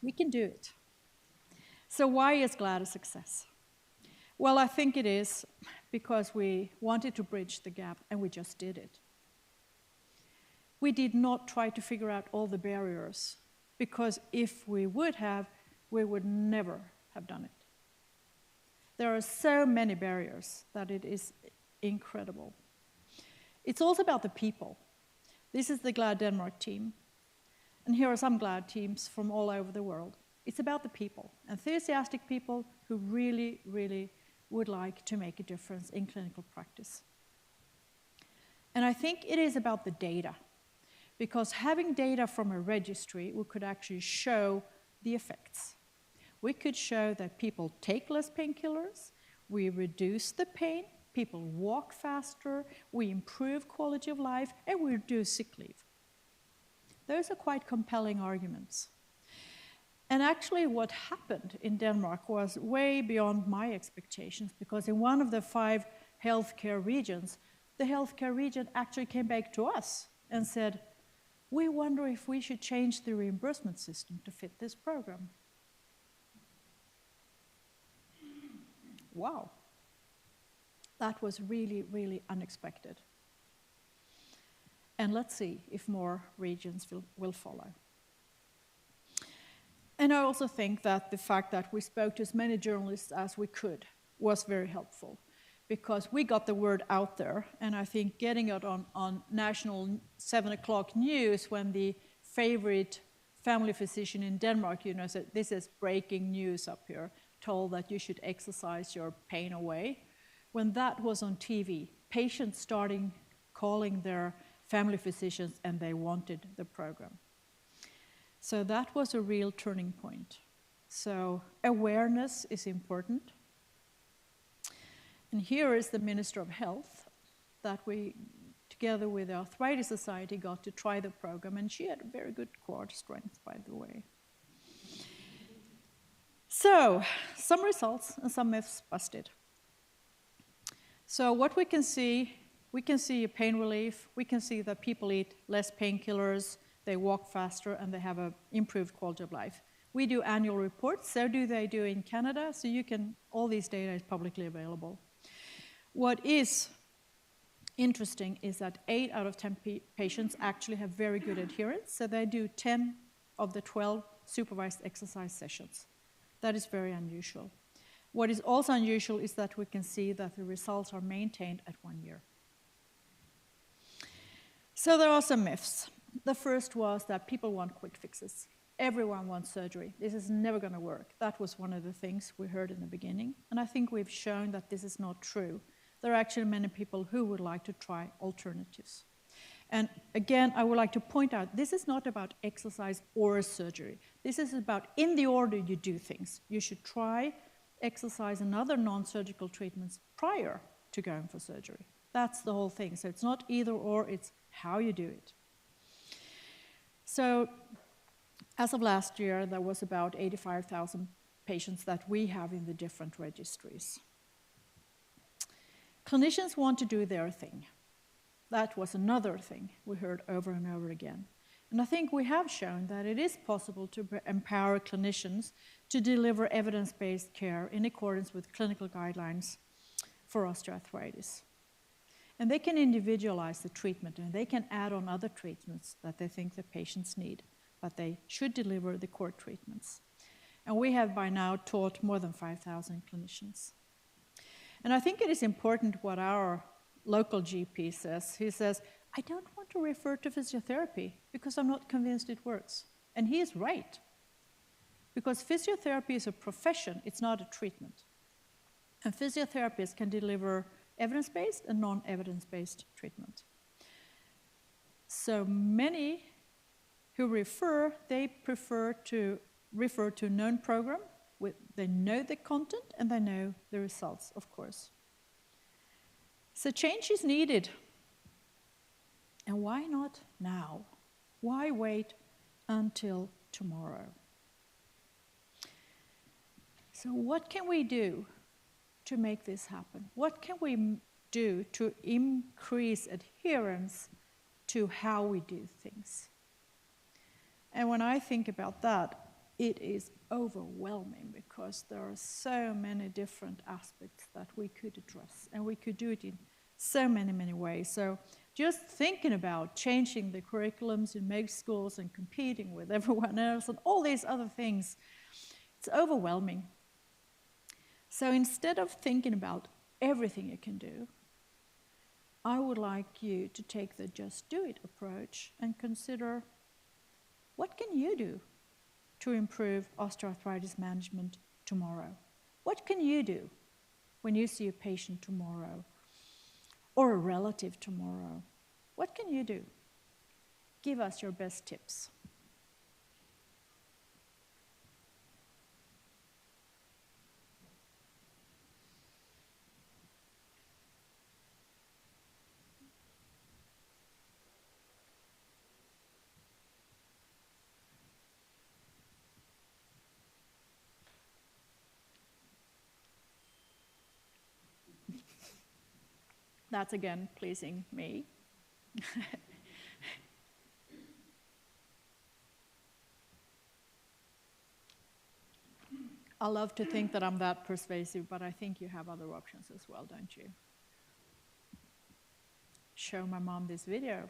We can do it. So why is GLAD a success? Well, I think it is because we wanted to bridge the gap, and we just did it. We did not try to figure out all the barriers, because if we would have, we would never have done it. There are so many barriers that it is incredible. It's also about the people. This is the GLAD Denmark team. And here are some GLAD teams from all over the world. It's about the people, enthusiastic people who really, really would like to make a difference in clinical practice. And I think it is about the data, because having data from a registry, we could actually show the effects. We could show that people take less painkillers, we reduce the pain, people walk faster, we improve quality of life, and we reduce sick leave. Those are quite compelling arguments. And actually what happened in Denmark was way beyond my expectations, because in one of the 5 healthcare regions, the healthcare region actually came back to us and said, we wonder if we should change the reimbursement system to fit this program. Wow. That was really, really unexpected. And let's see if more regions will follow. And I also think that the fact that we spoke to as many journalists as we could was very helpful, because we got the word out there, and I think getting it on national 7 o'clock news when the favorite family physician in Denmark, you know, said, this is breaking news up here, told that you should exercise your pain away. When that was on TV, patients starting calling their family physicians, and they wanted the program. So that was a real turning point. So awareness is important. And here is the Minister of Health that we, together with the Arthritis Society, got to try the program, and she had a very good core strength, by the way. So, some results and some myths busted. So what we can see a pain relief, we can see that people eat less painkillers, they walk faster, and they have an improved quality of life. We do annual reports, so do they do in Canada, so you can, all these data is publicly available. What is interesting is that 8 out of 10 patients actually have very good adherence, so they do 10 of the 12 supervised exercise sessions. That is very unusual. What is also unusual is that we can see that the results are maintained at 1 year. So there are some myths. The first was that people want quick fixes. Everyone wants surgery. This is never going to work. That was one of the things we heard in the beginning. And I think we've shown that this is not true. There are actually many people who would like to try alternatives. And again, I would like to point out, this is not about exercise or surgery. This is about in the order you do things. You should try exercise and other non-surgical treatments prior to going for surgery. That's the whole thing. So it's not either or, it's how you do it. So as of last year, there was about 85,000 patients that we have in the different registries. Clinicians want to do their thing. That was another thing we heard over and over again. And I think we have shown that it is possible to empower clinicians to deliver evidence-based care in accordance with clinical guidelines for osteoarthritis. And they can individualize the treatment, and they can add on other treatments that they think the patients need, but they should deliver the core treatments. And we have by now taught more than 5,000 clinicians. And I think it is important what our local GP says. He says, I don't want to refer to physiotherapy because I'm not convinced it works. And he is right. Because physiotherapy is a profession, it's not a treatment. And physiotherapists can deliver evidence-based and non-evidence-based treatment. So many who refer, they prefer to refer to a known program. They know the content and they know the results, of course. So change is needed. And why not now? Why wait until tomorrow? So what can we do to make this happen? What can we do to increase adherence to how we do things? And when I think about that, it is overwhelming because there are so many different aspects that we could address, and we could do it in so many, many ways. So just thinking about changing the curriculums in med schools and competing with everyone else and all these other things, it's overwhelming. So instead of thinking about everything you can do, I would like you to take the just do it approach and consider, what can you do to improve osteoarthritis management tomorrow? What can you do when you see a patient tomorrow or a relative tomorrow? What can you do? Give us your best tips. That's again pleasing me. I love to think that I'm that persuasive, but I think you have other options as well, don't you? Show my mom this video.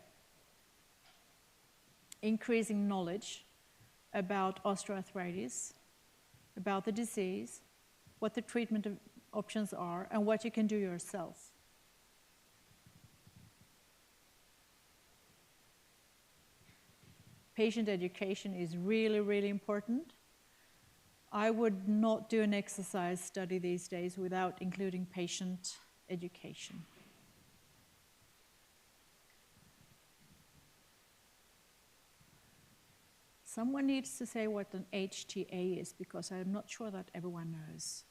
Increasing knowledge about osteoarthritis, about the disease, what the treatment options are, and what you can do yourself. Patient education is really, really important. I would not do an exercise study these days without including patient education. Someone needs to say what an HTA is, because I'm not sure that everyone knows.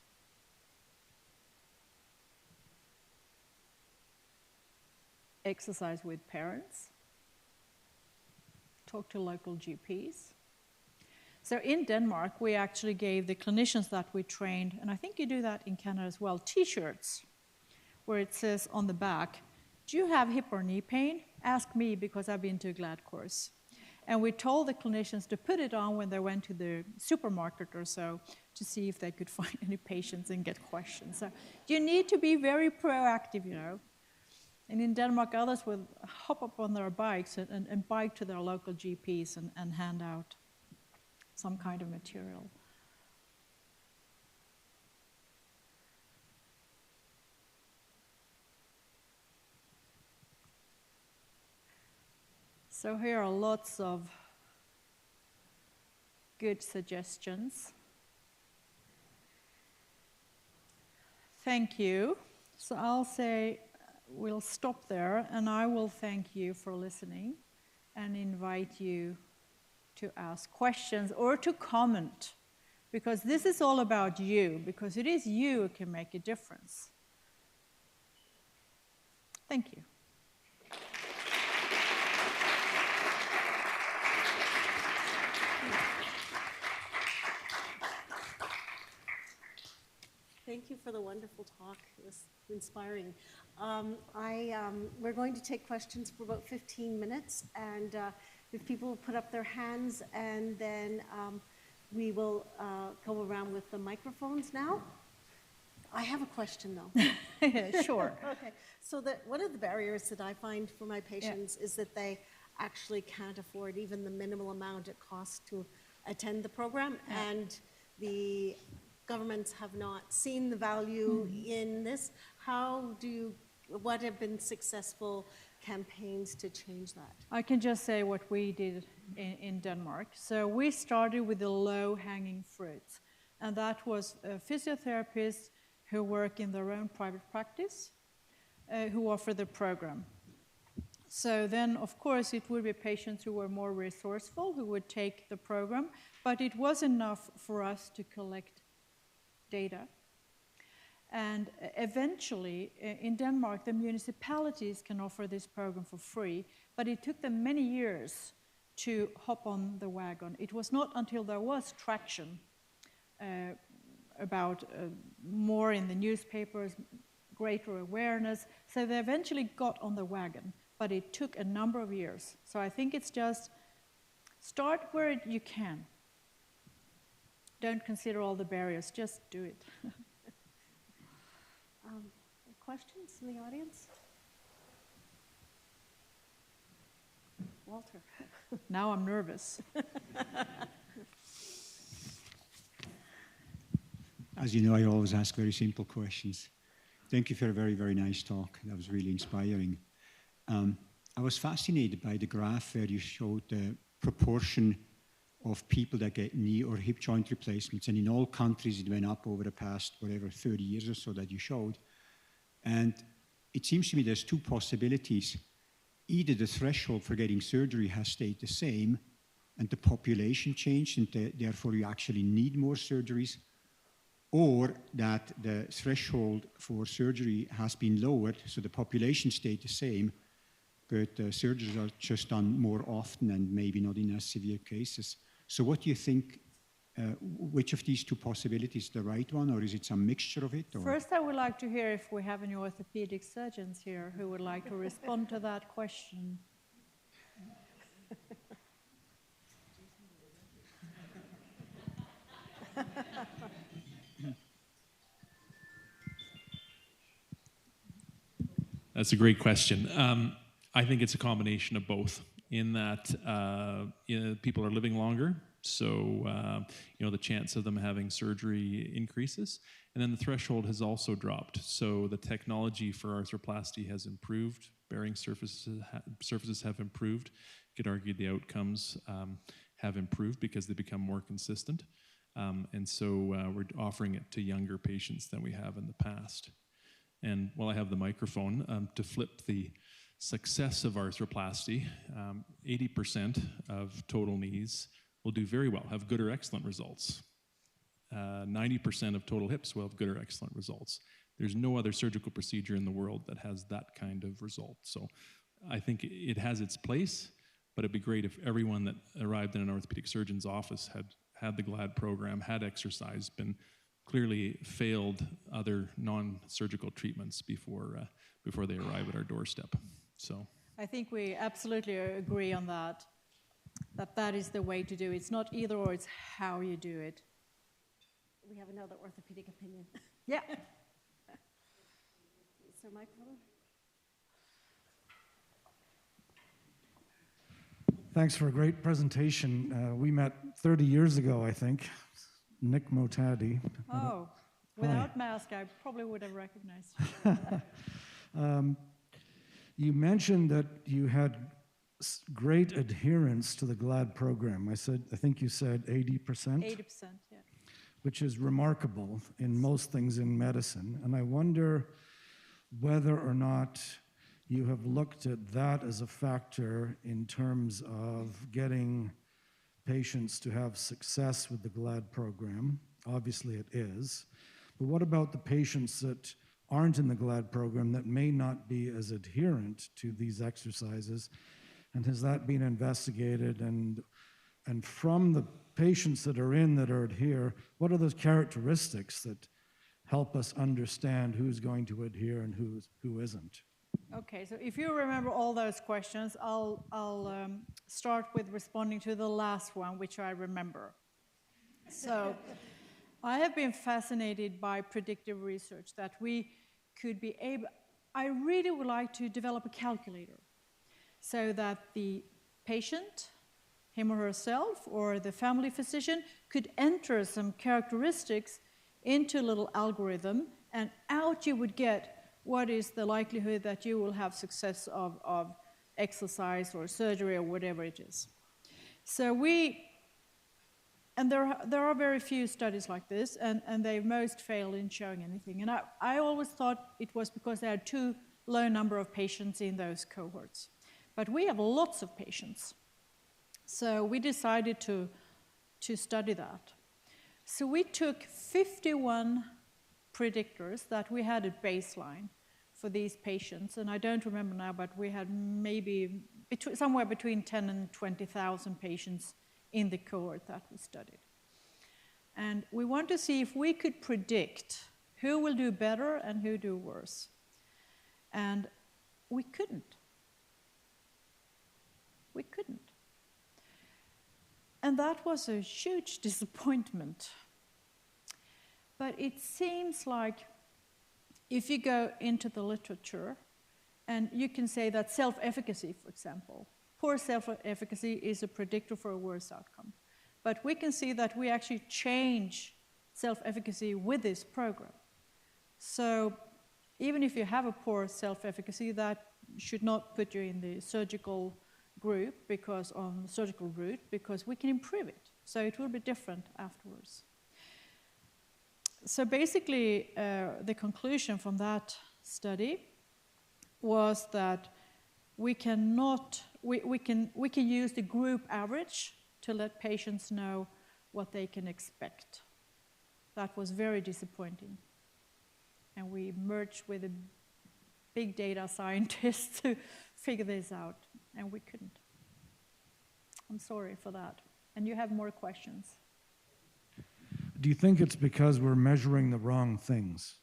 Exercise with parents. Talk to local GPs. So in Denmark, we actually gave the clinicians that we trained, and I think you do that in Canada as well, t-shirts, where it says on the back, do you have hip or knee pain? Ask me, because I've been to a GLAD course. And we told the clinicians to put it on when they went to the supermarket or so to see if they could find any patients and get questions. So you need to be very proactive, you know. And in Denmark, others would hop up on their bikes and bike to their local GPs and hand out some kind of material. So here are lots of good suggestions. Thank you. So I'll say, we'll stop there, and I will thank you for listening and invite you to ask questions or to comment, because this is all about you, because it is you who can make a difference. Thank you. Thank you for the wonderful talk. It was inspiring. We're going to take questions for about 15 minutes, and if people will put up their hands, and then we will go around with the microphones now. I have a question, though. Yeah, sure. Okay. So one of the barriers that I find for my patients is that they actually can't afford even the minimal amount it costs to attend the program, and the governments have not seen the value in this. What have been successful campaigns to change that? I can just say what we did in Denmark. So we started with the low-hanging fruits, and that was physiotherapists who work in their own private practice, who offer the program. So then, of course, it would be patients who were more resourceful, who would take the program, but it was enough for us to collect data. And eventually, in Denmark, the municipalities can offer this program for free, but it took them many years to hop on the wagon. It was not until there was traction about more in the newspapers, greater awareness, so they eventually got on the wagon, but it took a number of years. So I think it's just start where you can. Don't consider all the barriers, just do it. Questions in the audience? Walter. Now I'm nervous. As you know, I always ask very simple questions. Thank you for a very, very nice talk. That was really inspiring. I was fascinated by the graph where you showed the proportion of people that get knee or hip joint replacements. And in all countries, it went up over the past, 30 years or so that you showed. And it seems to me there's two possibilities. Either the threshold for getting surgery has stayed the same and the population changed and therefore you actually need more surgeries, or that the threshold for surgery has been lowered, so the population stayed the same, but surgeries are just done more often and maybe not in as severe cases. So what do you think, which of these two possibilities is the right one, or is it some mixture of it? Or? First, I would like to hear if we have any orthopedic surgeons here who would like to respond to that question. That's a great question. I think it's a combination of both, in that people are living longer, so the chance of them having surgery increases, and then the threshold has also dropped. So the technology for arthroplasty has improved, bearing surfaces have improved. You could argue the outcomes have improved because they become more consistent, and so we're offering it to younger patients than we have in the past. And while I have the microphone, to flip the success of arthroplasty, 80% of total knees will do very well, have good or excellent results. 90% of total hips will have good or excellent results. There's no other surgical procedure in the world that has that kind of result. So I think it has its place, but it'd be great if everyone that arrived in an orthopedic surgeon's office had the GLAD program, had exercise, been clearly failed other non-surgical treatments before they arrive at our doorstep. So I think we absolutely agree on that is the way to do it. It's not either or, it's how you do it. We have another orthopedic opinion. Yeah. Is there a microphone? Thanks for a great presentation. We met 30 years ago, I think. Nick Motadi. Oh, without mask, I probably would have recognized you. You mentioned that you had great adherence to the GLAD program. I think you said 80%? 80%, yeah. Which is remarkable in most things in medicine. And I wonder whether or not you have looked at that as a factor in terms of getting patients to have success with the GLAD program. Obviously it is. But what about the patients that aren't in the GLAD program that may not be as adherent to these exercises? And has that been investigated? And from the patients that are adhere, what are those characteristics that help us understand who's going to adhere and who isn't? Okay, so if you remember all those questions, I'll start with responding to the last one, which I remember. So I have been fascinated by predictive research that we could be able, I really would like to develop a calculator so that the patient him or herself or the family physician could enter some characteristics into a little algorithm, and out you would get what is the likelihood that you will have success of exercise or surgery or whatever it is. So and there are very few studies like this, and they most fail in showing anything. And I always thought it was because they had too low number of patients in those cohorts. But we have lots of patients. So we decided to study that. So we took 51 predictors that we had at baseline for these patients, and I don't remember now, but we had maybe somewhere between 10 and 20,000 patients in the cohort that we studied. And we want to see if we could predict who will do better and who do worse. And we couldn't. We couldn't. And that was a huge disappointment. But it seems like if you go into the literature, and you can say that self-efficacy, for example, poor self-efficacy is a predictor for a worse outcome. But we can see that we actually change self-efficacy with this program. So even if you have a poor self-efficacy, that should not put you in the surgical group, because on the surgical route, because we can improve it. So it will be different afterwards. So basically, the conclusion from that study was that we can use the group average to let patients know what they can expect. That was very disappointing. And we merged with a big data scientist to figure this out, and we couldn't. I'm sorry for that. And you have more questions. Do you think it's because we're measuring the wrong things?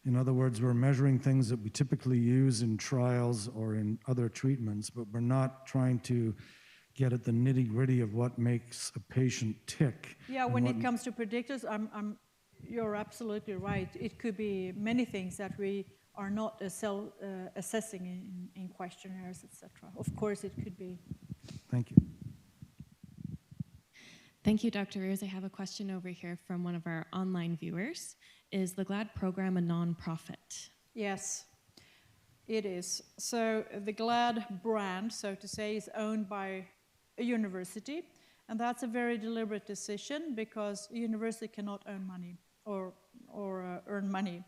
In other words, we're measuring things that we typically use in trials or in other treatments, but we're not trying to get at the nitty-gritty of what makes a patient tick. Yeah, when it comes to predictors, you're absolutely right. It could be many things that we are not assessing in questionnaires, etc. Of course, it could be. Thank you. Thank you, Dr. Roos. I have a question over here from one of our online viewers. Is the GLAD program a non-profit? Yes, it is. So the GLAD brand, so to say, is owned by a university, and that's a very deliberate decision because a university cannot own money or earn money.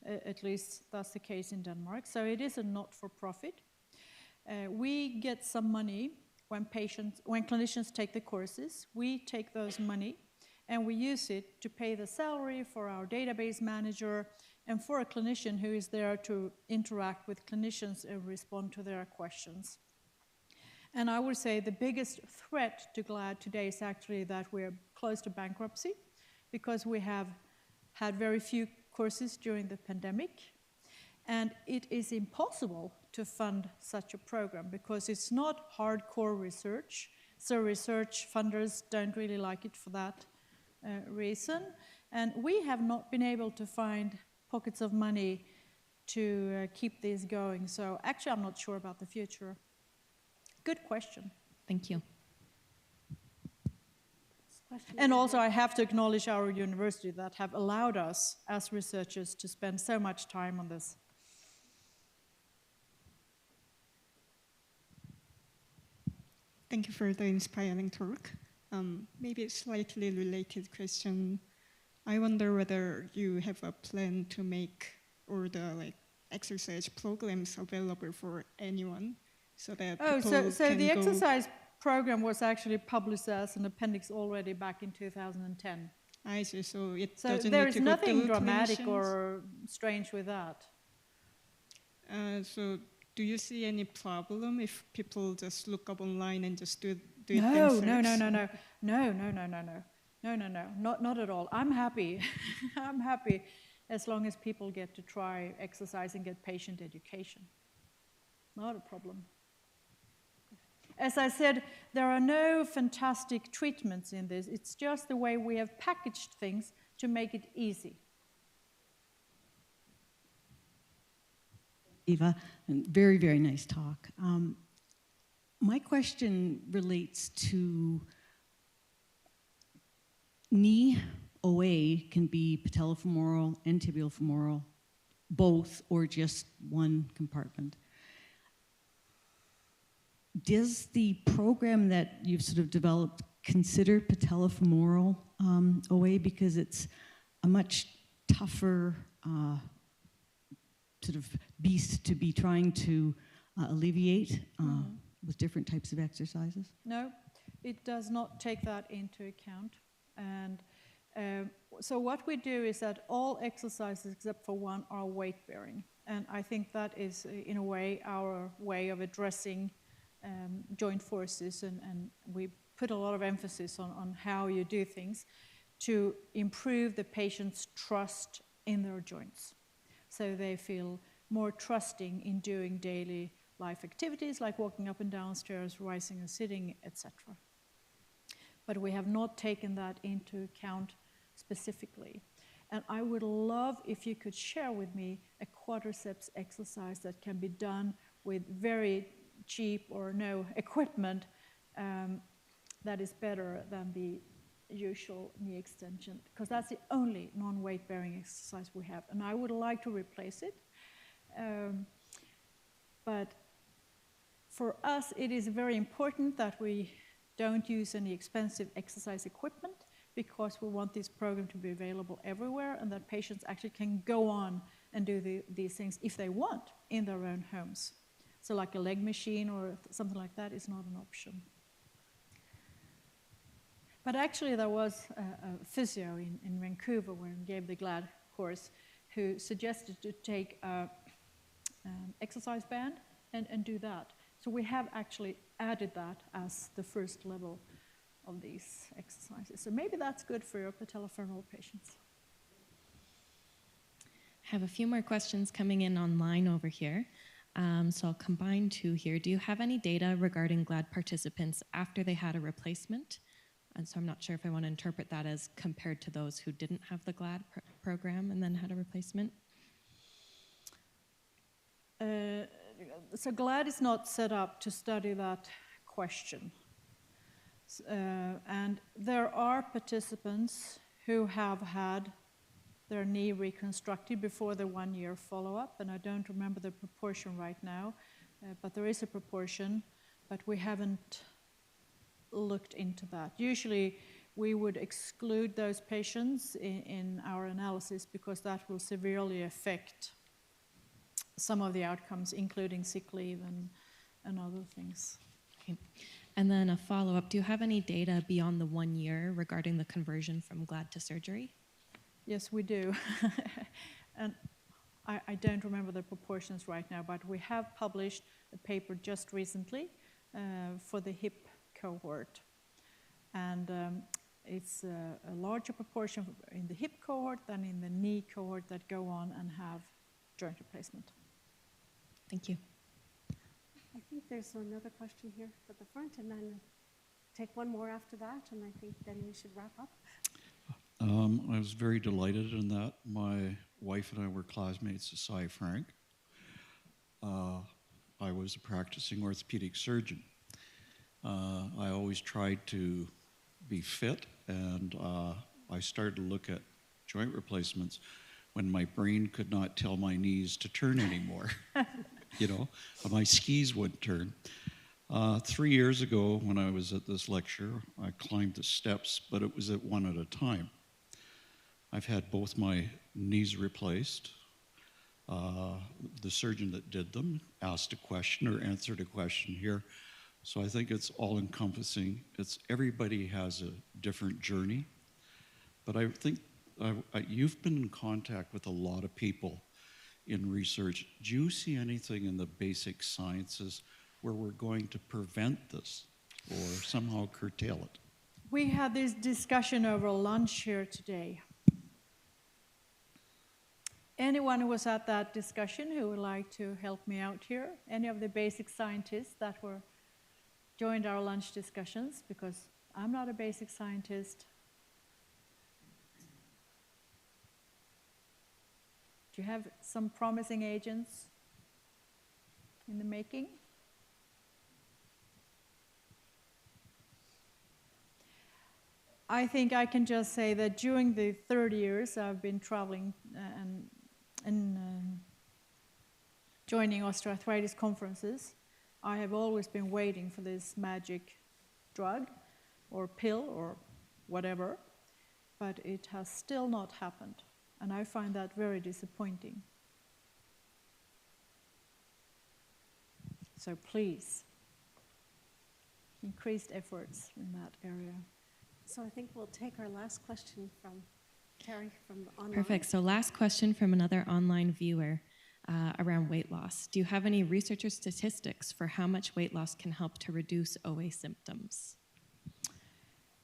At least that's the case in Denmark. So it is a not-for-profit. We get some money when clinicians take the courses. We take those money and we use it to pay the salary for our database manager and for a clinician who is there to interact with clinicians and respond to their questions. And I would say the biggest threat to GLAD today is actually that we're close to bankruptcy because we have had very few courses during the pandemic. And it is impossible to fund such a program because it's not hardcore research. So research funders don't really like it for that reason. And we have not been able to find pockets of money to keep this going. So actually, I'm not sure about the future. Good question. Thank you. And also, I have to acknowledge our university that have allowed us as researchers to spend so much time on this. Thank you for the inspiring talk. Maybe a slightly related question. I wonder whether you have a plan to make all the exercise programs available for anyone, so that people so can the go. exercise program was actually published as an appendix already back in 2010. I see. So it doesn't there need is to go nothing to dramatic clinicians? or strange with that. So do you see any problem if people just look up online and just do it No, themselves? No, not at all. I'm happy. I'm happy as long as people get to try exercise and get patient education. Not a problem. As I said, there are no fantastic treatments in this. It's just the way we have packaged things to make it easy. Eva, and very, very nice talk. My question relates to knee OA can be patellofemoral and tibial-femoral, both, or just one compartment. Does the program that you've sort of developed consider patellofemoral OA, because it's a much tougher sort of beast to be trying to alleviate with different types of exercises? No, it does not take that into account. And so what we do is that all exercises except for one are weight bearing. And I think that is, in a way, our way of addressing joint forces, and we put a lot of emphasis on how you do things to improve the patient's trust in their joints. So they feel more trusting in doing daily life activities like walking up and down stairs, rising and sitting, etc. But we have not taken that into account specifically. And I would love if you could share with me a quadriceps exercise that can be done with very cheap or no equipment that is better than the usual knee extension, because that's the only non-weight bearing exercise we have. And I would like to replace it. But for us, it is very important that we don't use any expensive exercise equipment, because we want this program to be available everywhere and that patients actually can go on and do these things if they want in their own homes. So like a leg machine or something like that is not an option. But actually there was a physio in Vancouver when we gave the GLAD course who suggested to take an exercise band and do that. So we have actually added that as the first level of these exercises. So maybe that's good for your patellofemoral patients. I have a few more questions coming in online over here. So I'll combine two here. Do you have any data regarding GLAD participants after they had a replacement? And so I'm not sure if I want to interpret that as compared to those who didn't have the GLAD program and then had a replacement. So GLAD is not set up to study that question. And there are participants who have had their knee reconstructed before the 1-year follow-up, and I don't remember the proportion right now, but there is a proportion, but we haven't looked into that. Usually we would exclude those patients in our analysis because that will severely affect some of the outcomes, including sick leave and other things. Okay. And then a follow-up, do you have any data beyond the 1 year regarding the conversion from GLAD to surgery? Yes, we do. And I don't remember the proportions right now, but we have published a paper just recently for the hip cohort. And it's a larger proportion in the hip cohort than in the knee cohort that go on and have joint replacement. Thank you. I think there's another question here at the front, and then take one more after that, and I think then we should wrap up. I was very delighted in that my wife and I were classmates at Cy Frank. I was a practicing orthopedic surgeon. I always tried to be fit, and I started to look at joint replacements when my brain could not tell my knees to turn anymore. You know, my skis wouldn't turn. 3 years ago, when I was at this lecture, I climbed the steps, but it was at one at a time. I've had both my knees replaced. The surgeon that did them asked a question or answered a question here. So I think it's all-encompassing. Everybody has a different journey. But I think you've been in contact with a lot of people in research. Do you see anything in the basic sciences where we're going to prevent this or somehow curtail it? We had this discussion over lunch here today. Anyone who was at that discussion who would like to help me out here? Any of the basic scientists that joined our lunch discussions? Because I'm not a basic scientist. Do you have some promising agents in the making? I think I can just say that during the 30 years I've been traveling and joining osteoarthritis conferences, I have always been waiting for this magic drug or pill or whatever, but it has still not happened, and I find that very disappointing. So please, increased efforts in that area. So I think we'll take our last question from Terry from online. Perfect. So last question from another online viewer around weight loss. Do you have any research or statistics for how much weight loss can help to reduce OA symptoms?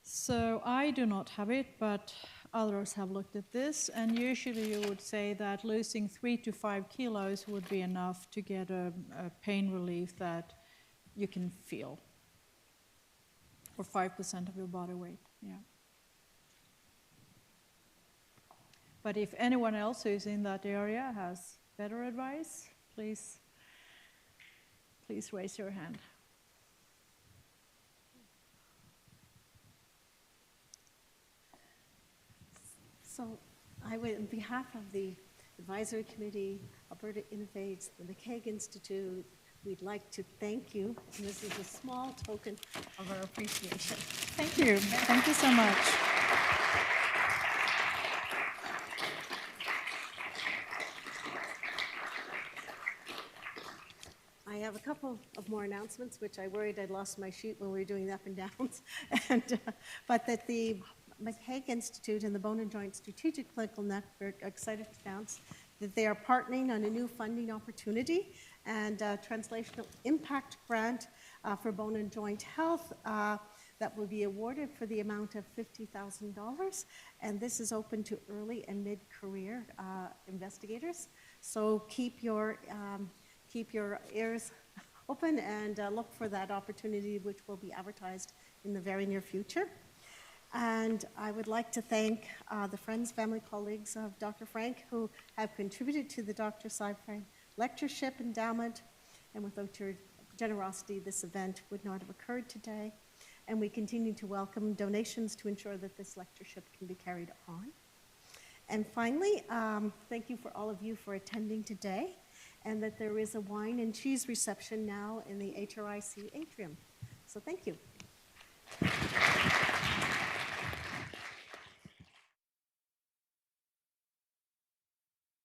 So I do not have it, but others have looked at this, and usually you would say that losing 3 to 5 kilos would be enough to get a pain relief that you can feel, or 5% of your body weight, yeah. But if anyone else who's in that area has better advice, please raise your hand. So I would, on behalf of the Advisory Committee, Alberta Innovates, the McCaig Institute, we'd like to thank you. And this is a small token of our appreciation. Thank you. Thank you so much. I have a couple of more announcements, which I worried I'd lost my sheet when we were doing the up and downs. But that the McCaig Institute and the Bone and Joint Strategic Clinical Network are excited to announce that they are partnering on a new funding opportunity and a translational impact grant for bone and joint health that will be awarded for the amount of $50,000. And this is open to early and mid-career investigators. So keep your ears open and look for that opportunity, which will be advertised in the very near future. And I would like to thank the friends, family, colleagues of Dr. Frank who have contributed to the Dr. Cy Frank Lectureship Endowment. And without your generosity, this event would not have occurred today. And we continue to welcome donations to ensure that this lectureship can be carried on. And finally, thank you for all of you for attending today, and that there is a wine and cheese reception now in the HRIC atrium. So thank you.